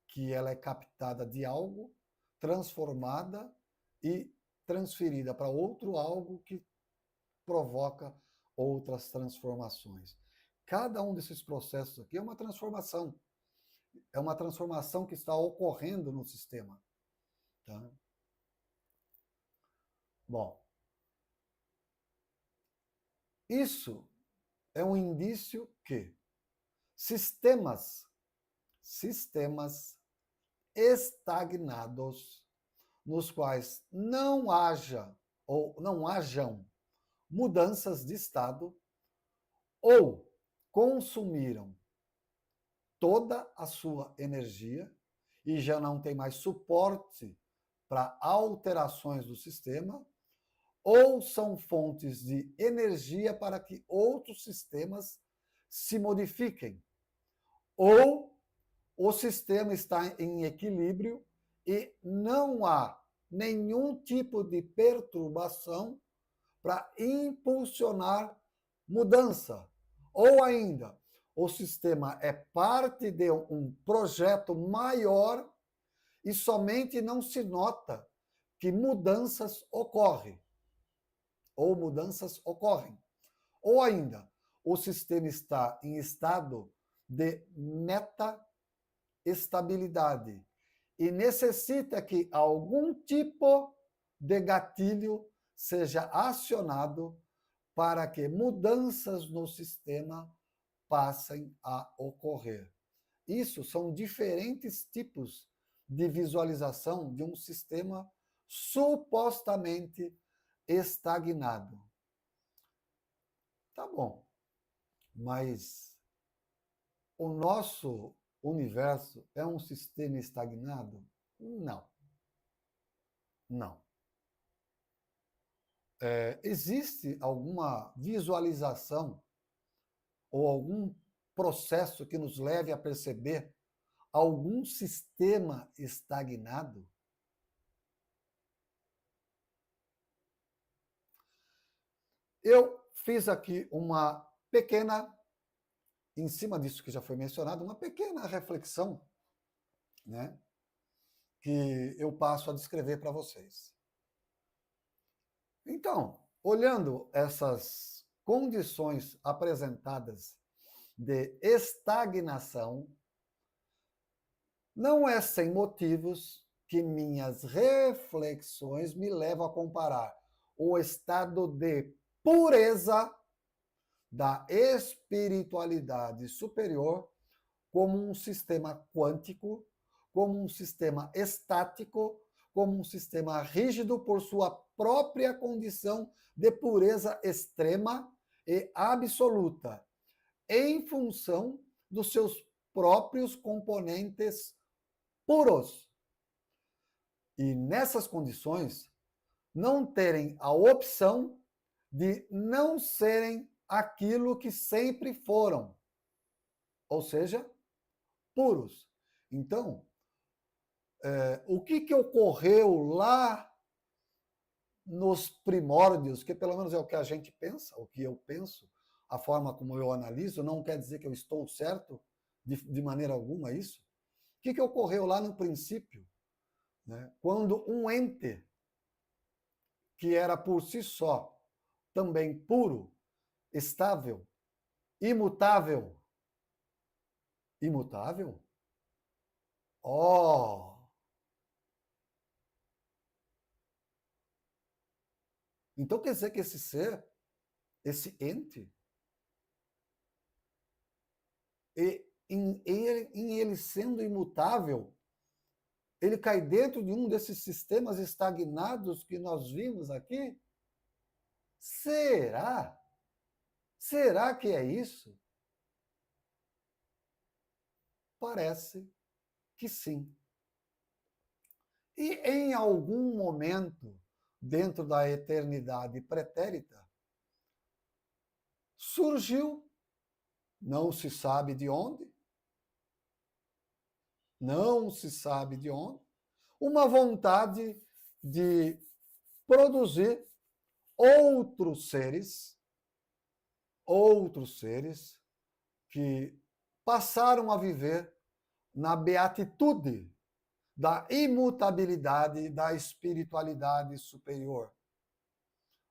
que ela é captada de algo, transformada e transferida para outro algo que provoca outras transformações. Cada um desses processos aqui é uma transformação. É uma transformação que está ocorrendo no sistema. Tá? Bom, isso é um indício que sistemas estagnados, nos quais não haja ou não hajam mudanças de estado, ou consumiram toda a sua energia e já não tem mais suporte para alterações do sistema, ou são fontes de energia para que outros sistemas se modifiquem, ou o sistema está em equilíbrio e não há nenhum tipo de perturbação para impulsionar mudança. Ou ainda, o sistema é parte de um projeto maior e somente não se nota que mudanças ocorrem. Ou mudanças ocorrem. Ou ainda, o sistema está em estado de meta-estabilidade e necessita que algum tipo de gatilho seja acionado para que mudanças no sistema passem a ocorrer. Isso são diferentes tipos de visualização de um sistema supostamente estagnado. Tá bom, mas o nosso universo é um sistema estagnado? Não. Não. Existe alguma visualização ou algum processo que nos leve a perceber algum sistema estagnado? Eu fiz aqui uma pequena, em cima disso que já foi mencionado, uma pequena reflexão, né, que eu passo a descrever para vocês. Então, olhando essas condições apresentadas de estagnação, não é sem motivos que minhas reflexões me levam a comparar o estado de pureza da espiritualidade superior como um sistema quântico, como um sistema estático, como um sistema rígido por sua própria condição de pureza extrema e absoluta, em função dos seus próprios componentes puros. E nessas condições, não terem a opção de não serem aquilo que sempre foram, ou seja, puros. Então, o que ocorreu lá nos primórdios, que pelo menos é o que a gente pensa, o que eu penso, a forma como eu analiso, não quer dizer que eu estou certo de maneira alguma isso. O que ocorreu lá no princípio, né, quando um ente que era por si só também puro, estável, imutável. Imutável? Oh! Então quer dizer que esse ser, esse ente, em ele sendo imutável, ele cai dentro de um desses sistemas estagnados que nós vimos aqui? Será? Será que é isso? Parece que sim. E em algum momento, dentro da eternidade pretérita, surgiu, não se sabe de onde, não se sabe de onde, uma vontade de produzir outros seres que passaram a viver na beatitude da imutabilidade da espiritualidade superior.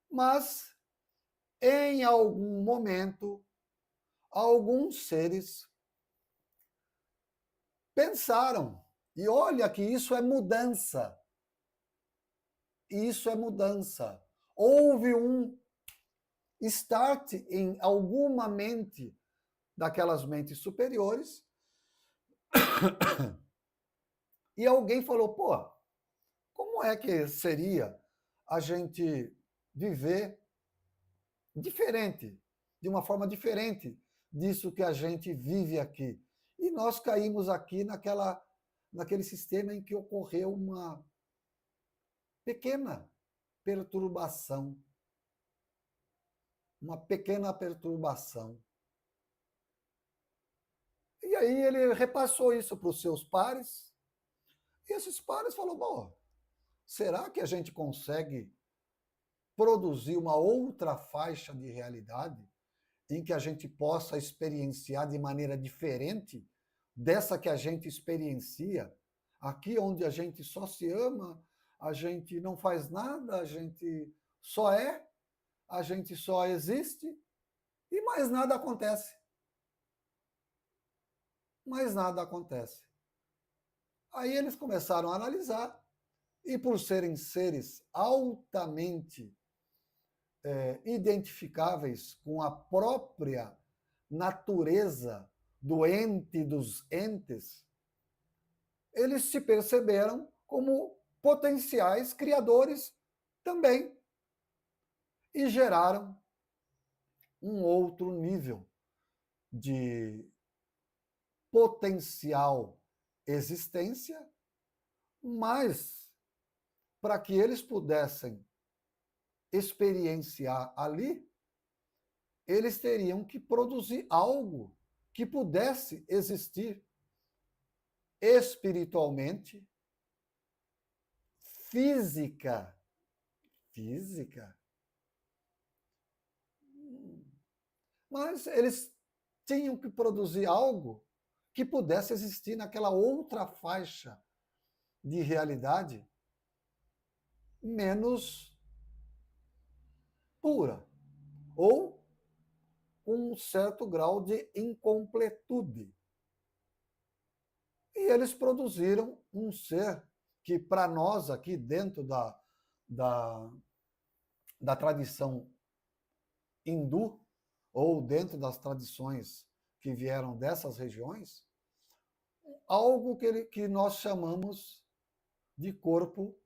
Mas, em algum momento, alguns seres pensaram, e olha que isso é mudança. Isso é mudança. Houve um start em alguma mente daquelas mentes superiores e alguém falou, pô, como é que seria a gente viver diferente, de uma forma diferente disso que a gente vive aqui? E nós caímos aqui naquele sistema em que ocorreu uma pequena perturbação. Uma pequena perturbação. E aí ele repassou isso para os seus pares, e esses pares falaram, bom, será que a gente consegue produzir uma outra faixa de realidade em que a gente possa experienciar de maneira diferente dessa que a gente experiencia, aqui onde a gente só se ama, a gente não faz nada, a gente só é, a gente só existe e mais nada acontece. Mas nada acontece. Aí eles começaram a analisar, e por serem seres altamente identificáveis com a própria natureza do ente dos entes, eles se perceberam como potenciais criadores também e geraram um outro nível de potencial existência, mas para que eles pudessem experienciar ali, eles teriam que produzir algo que pudesse existir espiritualmente, física. Mas eles tinham que produzir algo que pudesse existir naquela outra faixa de realidade menos pura, ou com um certo grau de incompletude. E eles produziram um ser que, para nós aqui, dentro da tradição hindu, ou dentro das tradições que vieram dessas regiões, algo que nós chamamos de corpo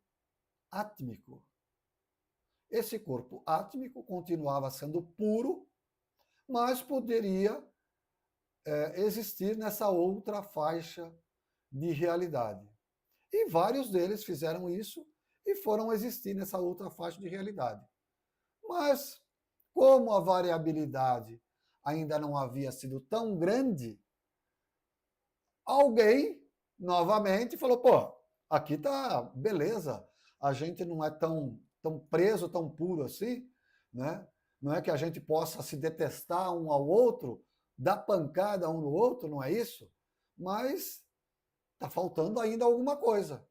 átmico. Esse corpo átmico continuava sendo puro, mas poderia existir nessa outra faixa de realidade. E vários deles fizeram isso e foram existir nessa outra faixa de realidade. Mas, como a variabilidade ainda não havia sido tão grande, alguém, novamente, falou, pô, aqui tá beleza, a gente não é tão preso, tão puro assim, né? Não é que a gente possa se detestar um ao outro, dar pancada um no outro, não é isso? Mas está faltando ainda alguma coisa.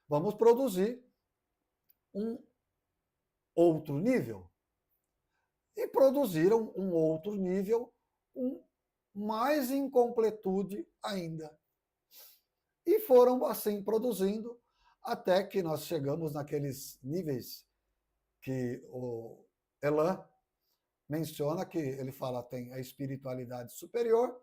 Vamos produzir um outro nível. E produziram um outro nível com mais incompletude ainda. E foram assim produzindo até que nós chegamos naqueles níveis que o Elan menciona, que ele fala tem a espiritualidade superior,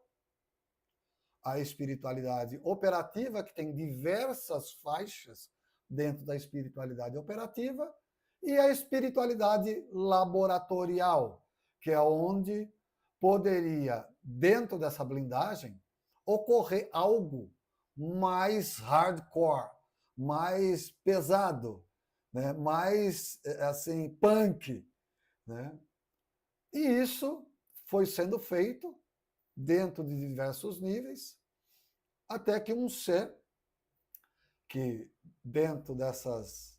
a espiritualidade operativa, que tem diversas faixas dentro da espiritualidade operativa, e a espiritualidade laboratorial, que é onde poderia, dentro dessa blindagem, ocorrer algo mais hardcore, mais pesado, né? Mais assim, punk. Né? E isso foi sendo feito dentro de diversos níveis, até que um ser que, dentro dessas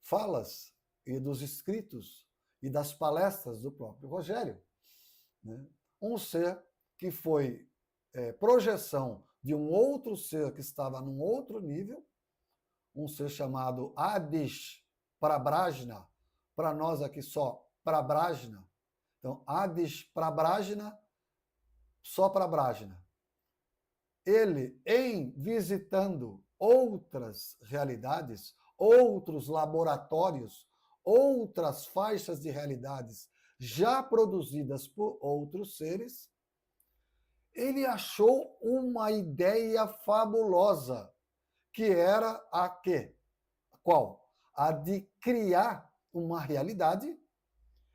falas e dos escritos e das palestras do próprio Rogério, né? Um ser que foi projeção de um outro ser que estava num outro nível, um ser chamado Adish Prabrajna, para nós aqui só Prabrajna. Então, Adish Prabrajna, só Prabrajna. Ele, em visitando outras realidades, outros laboratórios, outras faixas de realidades já produzidas por outros seres, ele achou uma ideia fabulosa, que era a quê? Qual? A de criar uma realidade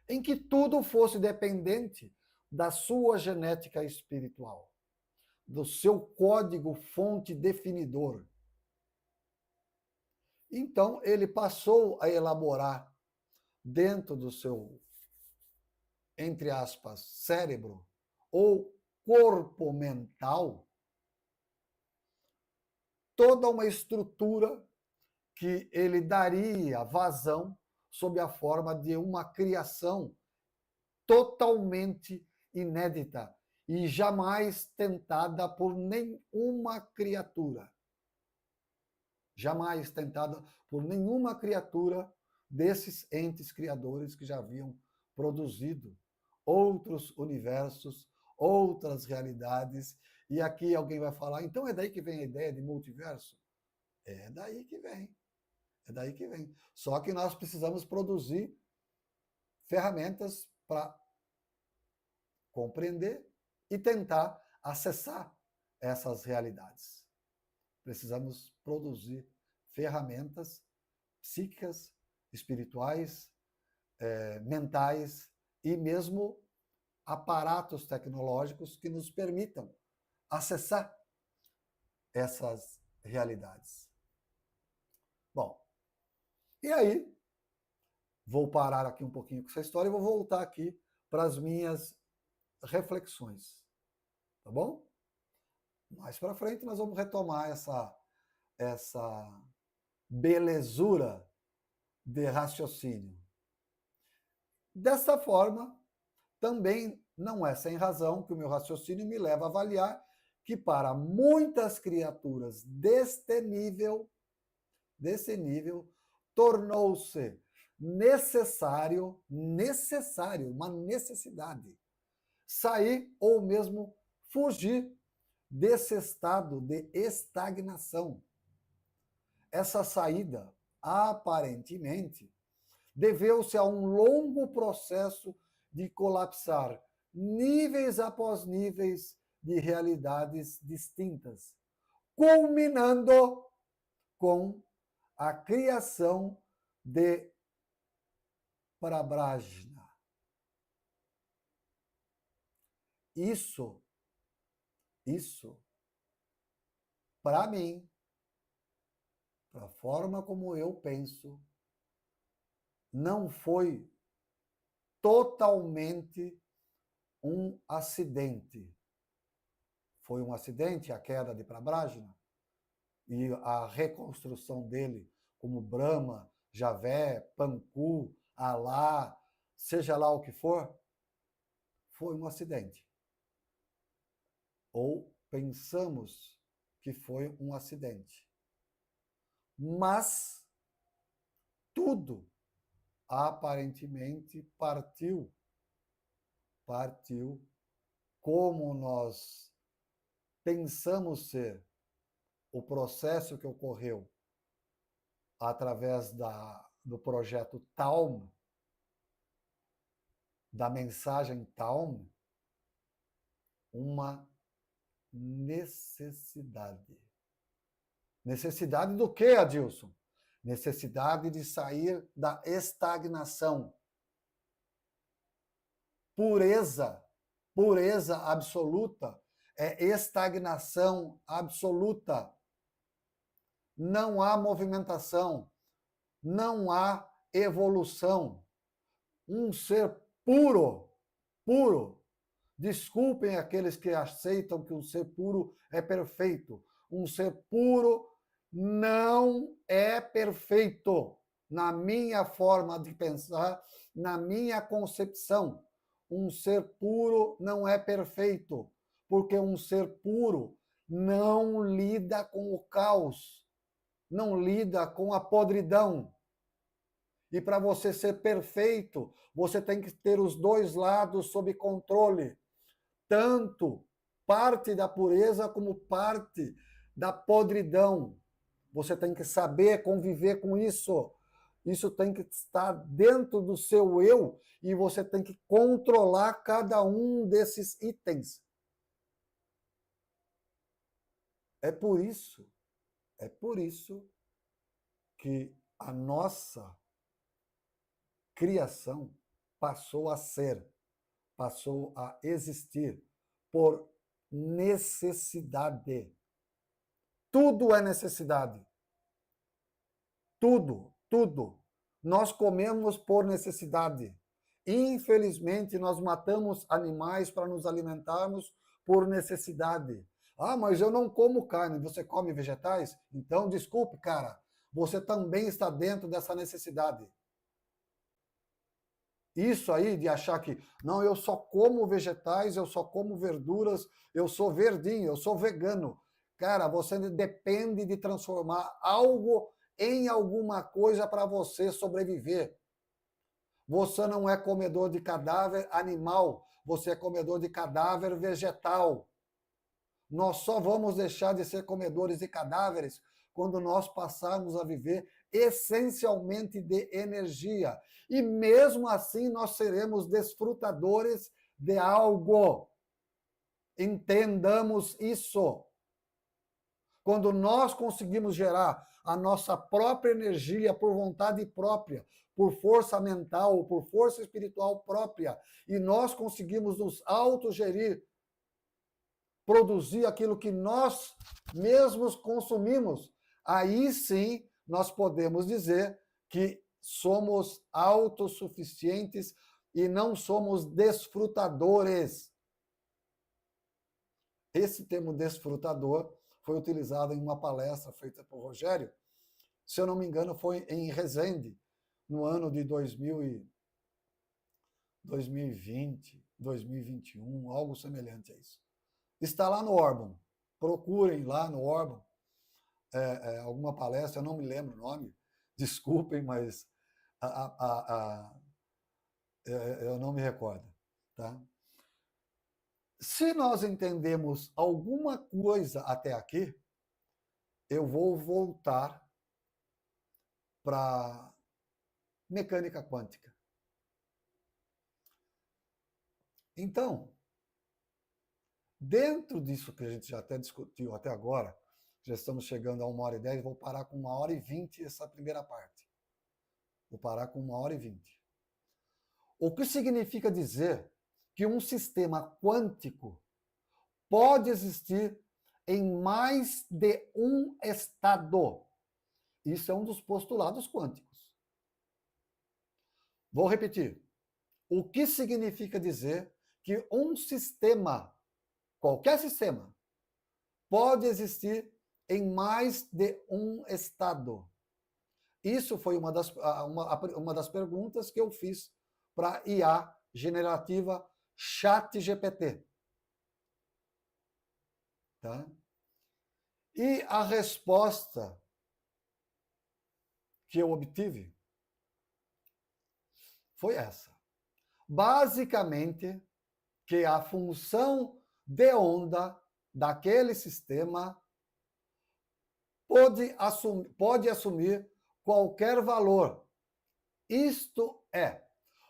em que tudo fosse dependente da sua genética espiritual, do seu código fonte definidor. Então, ele passou a elaborar dentro do seu, entre aspas, cérebro ou corpo mental, toda uma estrutura que ele daria vazão sob a forma de uma criação totalmente inédita e jamais tentada por nenhuma criatura. Jamais tentada por nenhuma criatura desses entes criadores que já haviam produzido outros universos, outras realidades. E aqui alguém vai falar, então é daí que vem a ideia de multiverso? É daí que vem. É daí que vem. Só que nós precisamos produzir ferramentas para compreender e tentar acessar essas realidades. Precisamos produzir ferramentas psíquicas, espirituais, mentais e mesmo aparatos tecnológicos que nos permitam acessar essas realidades. Bom, e aí, vou parar aqui um pouquinho com essa história e vou voltar aqui para as minhas reflexões. Tá bom? Mais para frente nós vamos retomar essa belezura de raciocínio. Dessa forma, também não é sem razão que o meu raciocínio me leva a avaliar que para muitas criaturas desse nível, tornou-se necessário, uma necessidade, sair ou mesmo fugir desse estado de estagnação. Essa saída, aparentemente, deveu-se a um longo processo de colapsar níveis após níveis de realidades distintas, culminando com a criação de Prabrajna. Isso, para mim, para a forma como eu penso, não foi totalmente um acidente. Foi um acidente a queda de Prabrajna e a reconstrução dele como Brahma, Javé, Panku, Alá, seja lá o que for, foi um acidente. Ou pensamos que foi um acidente. Mas tudo aparentemente partiu como nós pensamos ser o processo que ocorreu através do projeto Taum, da mensagem Taum, uma necessidade. Necessidade do quê, Adilson? Necessidade de sair da estagnação. Pureza absoluta é estagnação absoluta. Não há movimentação, não há evolução. Um ser puro, desculpem aqueles que aceitam que um ser puro é perfeito. Um ser puro não é perfeito. na minha forma de pensar, na minha concepção. Um ser puro não é perfeito, porque um ser puro não lida com o caos, não lida com a podridão. E para você ser perfeito, você tem que ter os dois lados sob controle. Tanto parte da pureza como parte da podridão. Você tem que saber conviver com isso. Isso tem que estar dentro do seu eu e você tem que controlar cada um desses itens. É por isso que a nossa criação passou a ser, passou a existir por necessidade. Tudo é necessidade. Tudo, tudo. Nós comemos por necessidade. Infelizmente, nós matamos animais para nos alimentarmos por necessidade. Ah, mas eu não como carne, você come vegetais? Então, desculpe, cara, você também está dentro dessa necessidade. Isso aí de achar que, não, eu só como vegetais, eu só como verduras, eu sou verdinho, eu sou vegano. Cara, você depende de transformar algo em alguma coisa para você sobreviver. Você não é comedor de cadáver animal, você é comedor de cadáver vegetal. Nós só vamos deixar de ser comedores de cadáveres quando nós passarmos a viver essencialmente de energia. E mesmo assim nós seremos desfrutadores de algo. Entendamos isso. Quando nós conseguimos gerar a nossa própria energia por vontade própria, por força mental, por força espiritual própria, e nós conseguimos nos autogerir, produzir aquilo que nós mesmos consumimos, aí sim nós podemos dizer que somos autossuficientes e não somos desfrutadores. Esse termo desfrutador foi utilizado em uma palestra feita por Rogério, se eu não me engano, foi em Resende, no ano de 2020, 2021, algo semelhante a isso. Está lá no Orban. Procurem lá no Orban alguma palestra, eu não me lembro o nome, desculpem, mas eu não me recordo. Tá? Se nós entendemos alguma coisa até aqui, eu vou voltar para mecânica quântica. Então, dentro disso que a gente já até discutiu até agora, já estamos chegando a 1h10, vou parar com 1h20 essa primeira parte. Vou parar com 1h20. O que significa dizer que um sistema quântico pode existir em mais de um estado. Isso é um dos postulados quânticos. Vou repetir. O que significa dizer que um sistema, qualquer sistema, pode existir em mais de um estado? Isso foi uma das perguntas que eu fiz para a IA generativa ChatGPT. Tá? E a resposta que eu obtive foi essa. Basicamente, que a função de onda daquele sistema pode assumir qualquer valor. Isto é,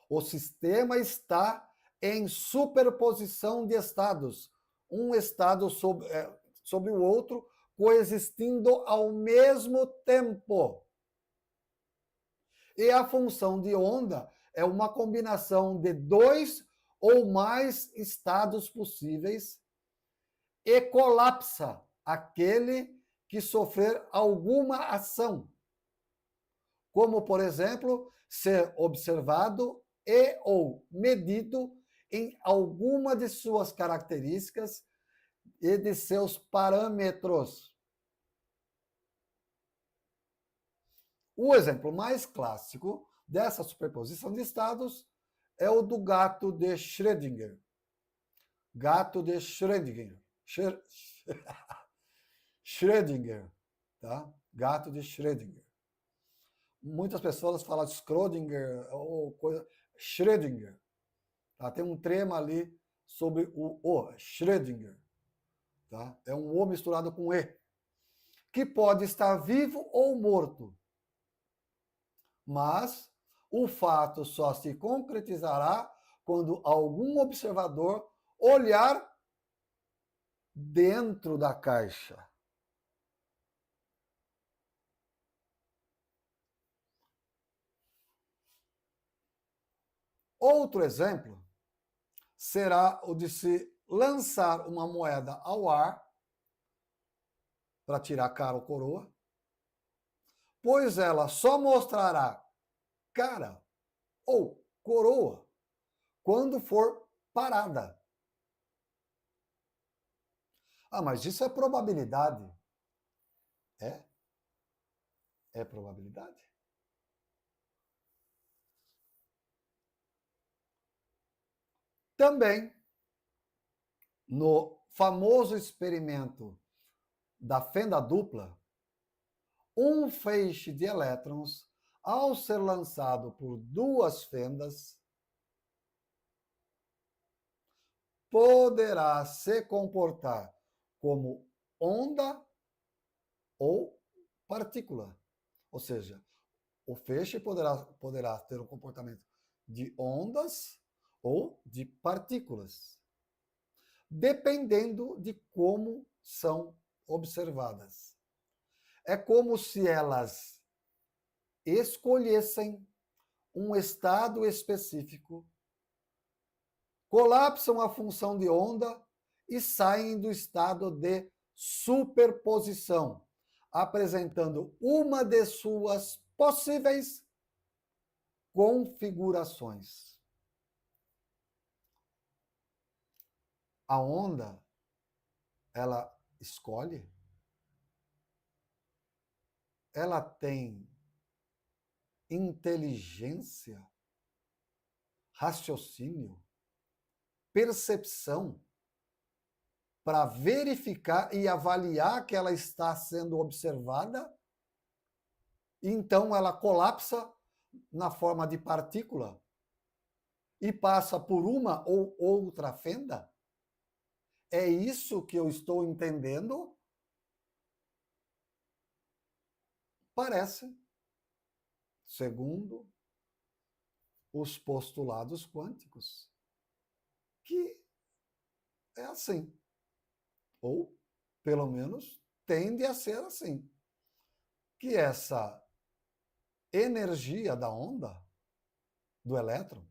o sistema está em superposição de estados, um estado sobre o outro, coexistindo ao mesmo tempo. E a função de onda é uma combinação de dois ou mais estados possíveis e colapsa aquele que sofrer alguma ação, como, por exemplo, ser observado e ou medido em alguma de suas características e de seus parâmetros. O exemplo mais clássico dessa superposição de estados é o do gato de Schrödinger. Gato de Schrödinger. Schrödinger, tá? Gato de Schrödinger. Muitas pessoas falam Schrödinger ou coisa. Schrödinger. Tá? Tem um trema ali sobre o O, Schrödinger. Tá? É um O misturado com E. Que pode estar vivo ou morto. Mas o fato só se concretizará quando algum observador olhar dentro da caixa. Outro exemplo será o de se lançar uma moeda ao ar para tirar cara ou coroa, pois ela só mostrará cara ou coroa quando for parada. Ah, mas isso é probabilidade. É? É probabilidade? Também, no famoso experimento da fenda dupla, um feixe de elétrons, ao ser lançado por duas fendas, poderá se comportar como onda ou partícula. Ou seja, o feixe poderá ter um comportamento de ondas ou de partículas, dependendo de como são observadas. É como se elas escolhessem um estado específico, colapsam a função de onda e saem do estado de superposição, apresentando uma de suas possíveis configurações. A onda, ela escolhe? Ela tem inteligência, raciocínio, percepção para verificar e avaliar que ela está sendo observada? Então ela colapsa na forma de partícula e passa por uma ou outra fenda? É isso que eu estou entendendo? Parece, segundo os postulados quânticos, que é assim. Ou, pelo menos, tende a ser assim. Que essa energia da onda, do elétron,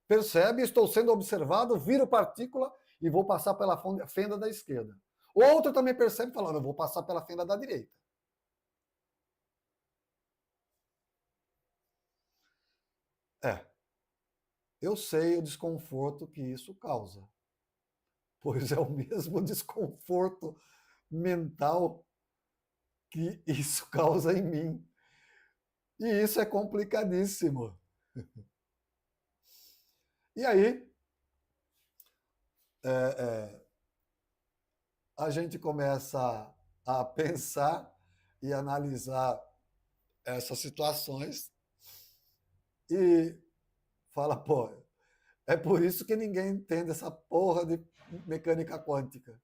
percebe, estou sendo observado, viro partícula e vou passar pela fenda da esquerda. O outro também percebe e fala, eu vou passar pela fenda da direita. Eu sei o desconforto que isso causa, pois é o mesmo desconforto mental que isso causa em mim. E isso é complicadíssimo. E aí, a gente começa a pensar e analisar essas situações e fala, pô, é por isso que ninguém entende essa porra de mecânica quântica,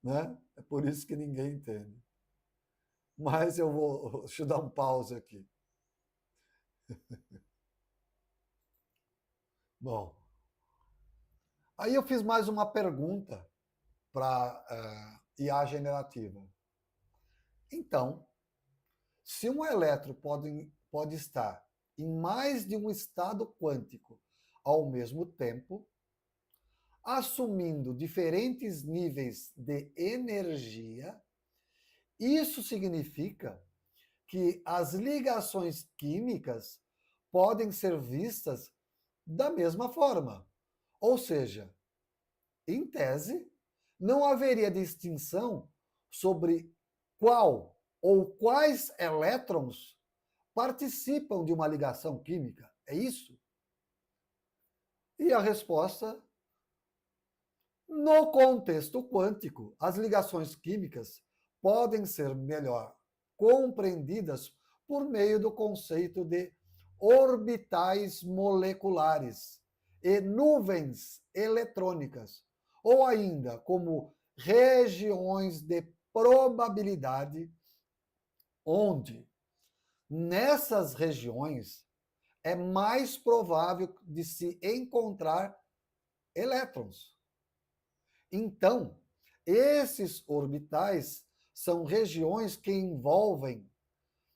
né? É por isso que ninguém entende. Mas deixa eu dar um pause aqui. Bom, aí eu fiz mais uma pergunta para IA generativa. Então, se um elétron pode estar em mais de um estado quântico ao mesmo tempo, assumindo diferentes níveis de energia, isso significa que as ligações químicas podem ser vistas da mesma forma. Ou seja, em tese, não haveria distinção sobre qual ou quais elétrons participam de uma ligação química. É isso? E a resposta, no contexto quântico, as ligações químicas podem ser melhor compreendidas por meio do conceito de orbitais moleculares e nuvens eletrônicas, ou ainda como regiões de probabilidade, onde nessas regiões é mais provável de se encontrar elétrons. Então, esses orbitais são regiões que envolvem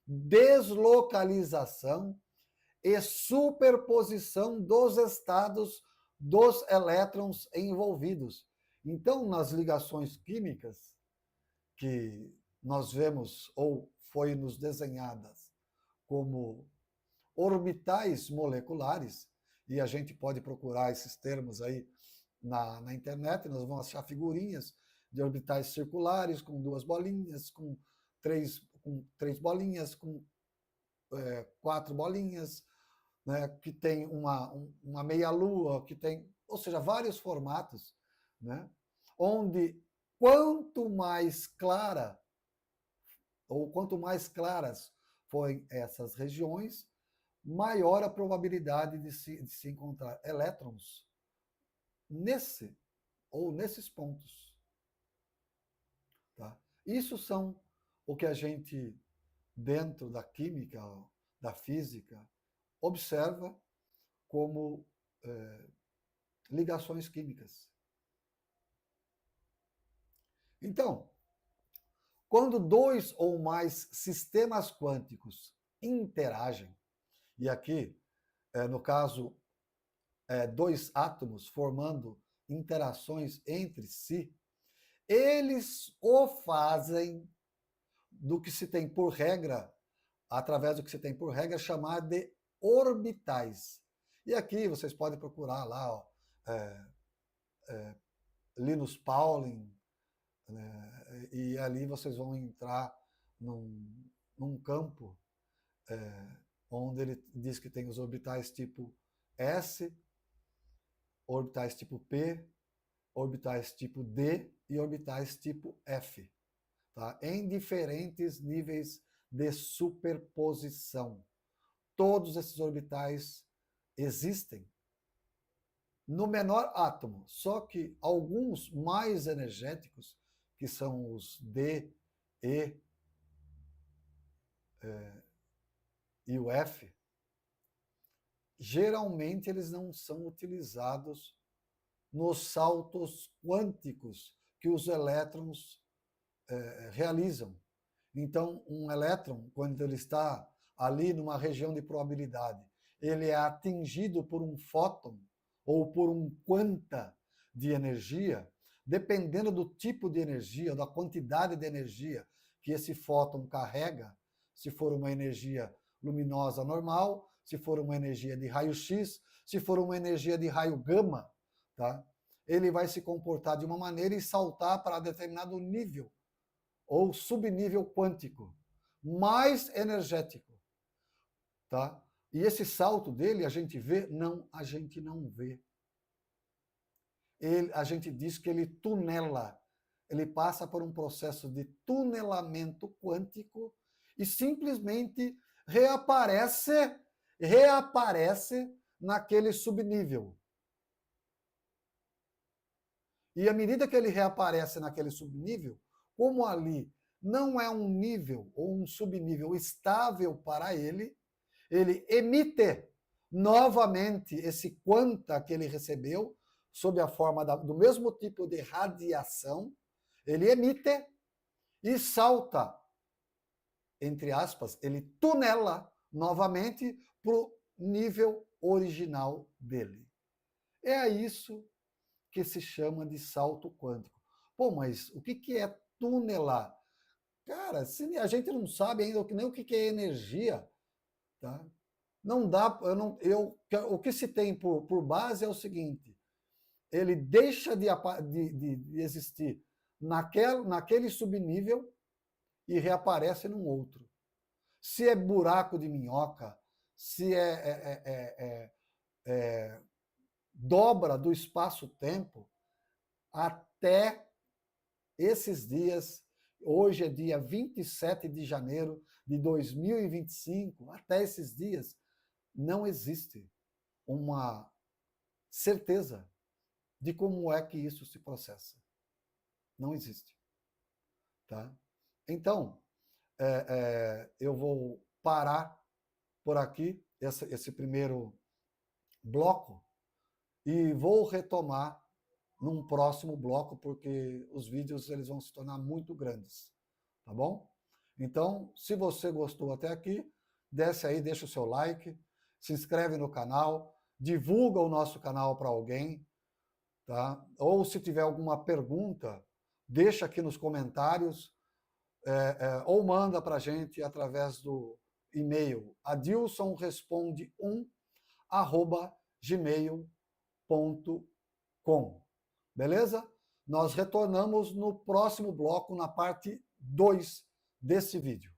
deslocalização e superposição dos estados dos elétrons envolvidos. Então, nas ligações químicas que nós vemos ou foi nos desenhadas como orbitais moleculares, e a gente pode procurar esses termos aí na internet, nós vamos achar figurinhas de orbitais circulares com 2 bolinhas, com três bolinhas, com 4 bolinhas, né, que tem uma meia-lua, que tem, ou seja, vários formatos, né, onde quanto mais clara, ou quanto mais claras forem essas regiões, maior a probabilidade de se encontrar elétrons nesses pontos. Tá? Isso são o que a gente, dentro da química, da física, observa como ligações químicas. Então, quando 2 ou mais sistemas quânticos interagem, e aqui, no caso, 2 átomos formando interações entre si, eles o fazem do que se tem por regra, através do que se tem por regra, chamar de orbitais. E aqui vocês podem procurar lá, ó, Linus Pauling, né, e ali vocês vão entrar num campo onde ele diz que tem os orbitais tipo S, orbitais tipo P, orbitais tipo D e orbitais tipo F, tá? Em diferentes níveis de superposição. Todos esses orbitais existem no menor átomo, só que alguns mais energéticos, que são os D, E e o F, geralmente eles não são utilizados nos saltos quânticos que os elétrons realizam. Então, um elétron, quando ele está ali numa região de probabilidade, ele é atingido por um fóton ou por um quanta de energia, dependendo do tipo de energia, da quantidade de energia que esse fóton carrega, se for uma energia luminosa normal, se for uma energia de raio-x, se for uma energia de raio gama, tá? Ele vai se comportar de uma maneira e saltar para determinado nível ou subnível quântico, mais energético, tá? E esse salto dele a gente vê? Não, a gente não vê. A gente diz que ele tunela, ele passa por um processo de tunelamento quântico e simplesmente reaparece naquele subnível. E à medida que ele reaparece naquele subnível, como ali não é um nível ou um subnível estável para ele, ele emite novamente esse quanta que ele recebeu, sob a forma do mesmo tipo de radiação, ele emite e salta, entre aspas, ele tunela novamente para o nível original dele. É isso que se chama de salto quântico. Pô, mas o que é tunelar? Cara, a gente não sabe ainda nem o que é energia, tá? Não dá, o que se tem por base é o seguinte: ele deixa de existir naquele subnível e reaparece num outro. se é buraco de minhoca, se dobra do espaço-tempo, até esses dias, hoje é dia 27 de janeiro de 2025, até esses dias, não existe uma certeza de como é que isso se processa. Não existe. Tá? Então, eu vou parar por aqui esse primeiro bloco e vou retomar num próximo bloco, porque os vídeos eles vão se tornar muito grandes, tá bom? Então, se você gostou até aqui, desce aí, deixa o seu like, se inscreve no canal, divulga o nosso canal para alguém, tá? Ou se tiver alguma pergunta, deixa aqui nos comentários, ou manda para a gente através do e-mail adilsonresponde1@gmail.com. Beleza? Nós retornamos no próximo bloco, na parte 2 desse vídeo.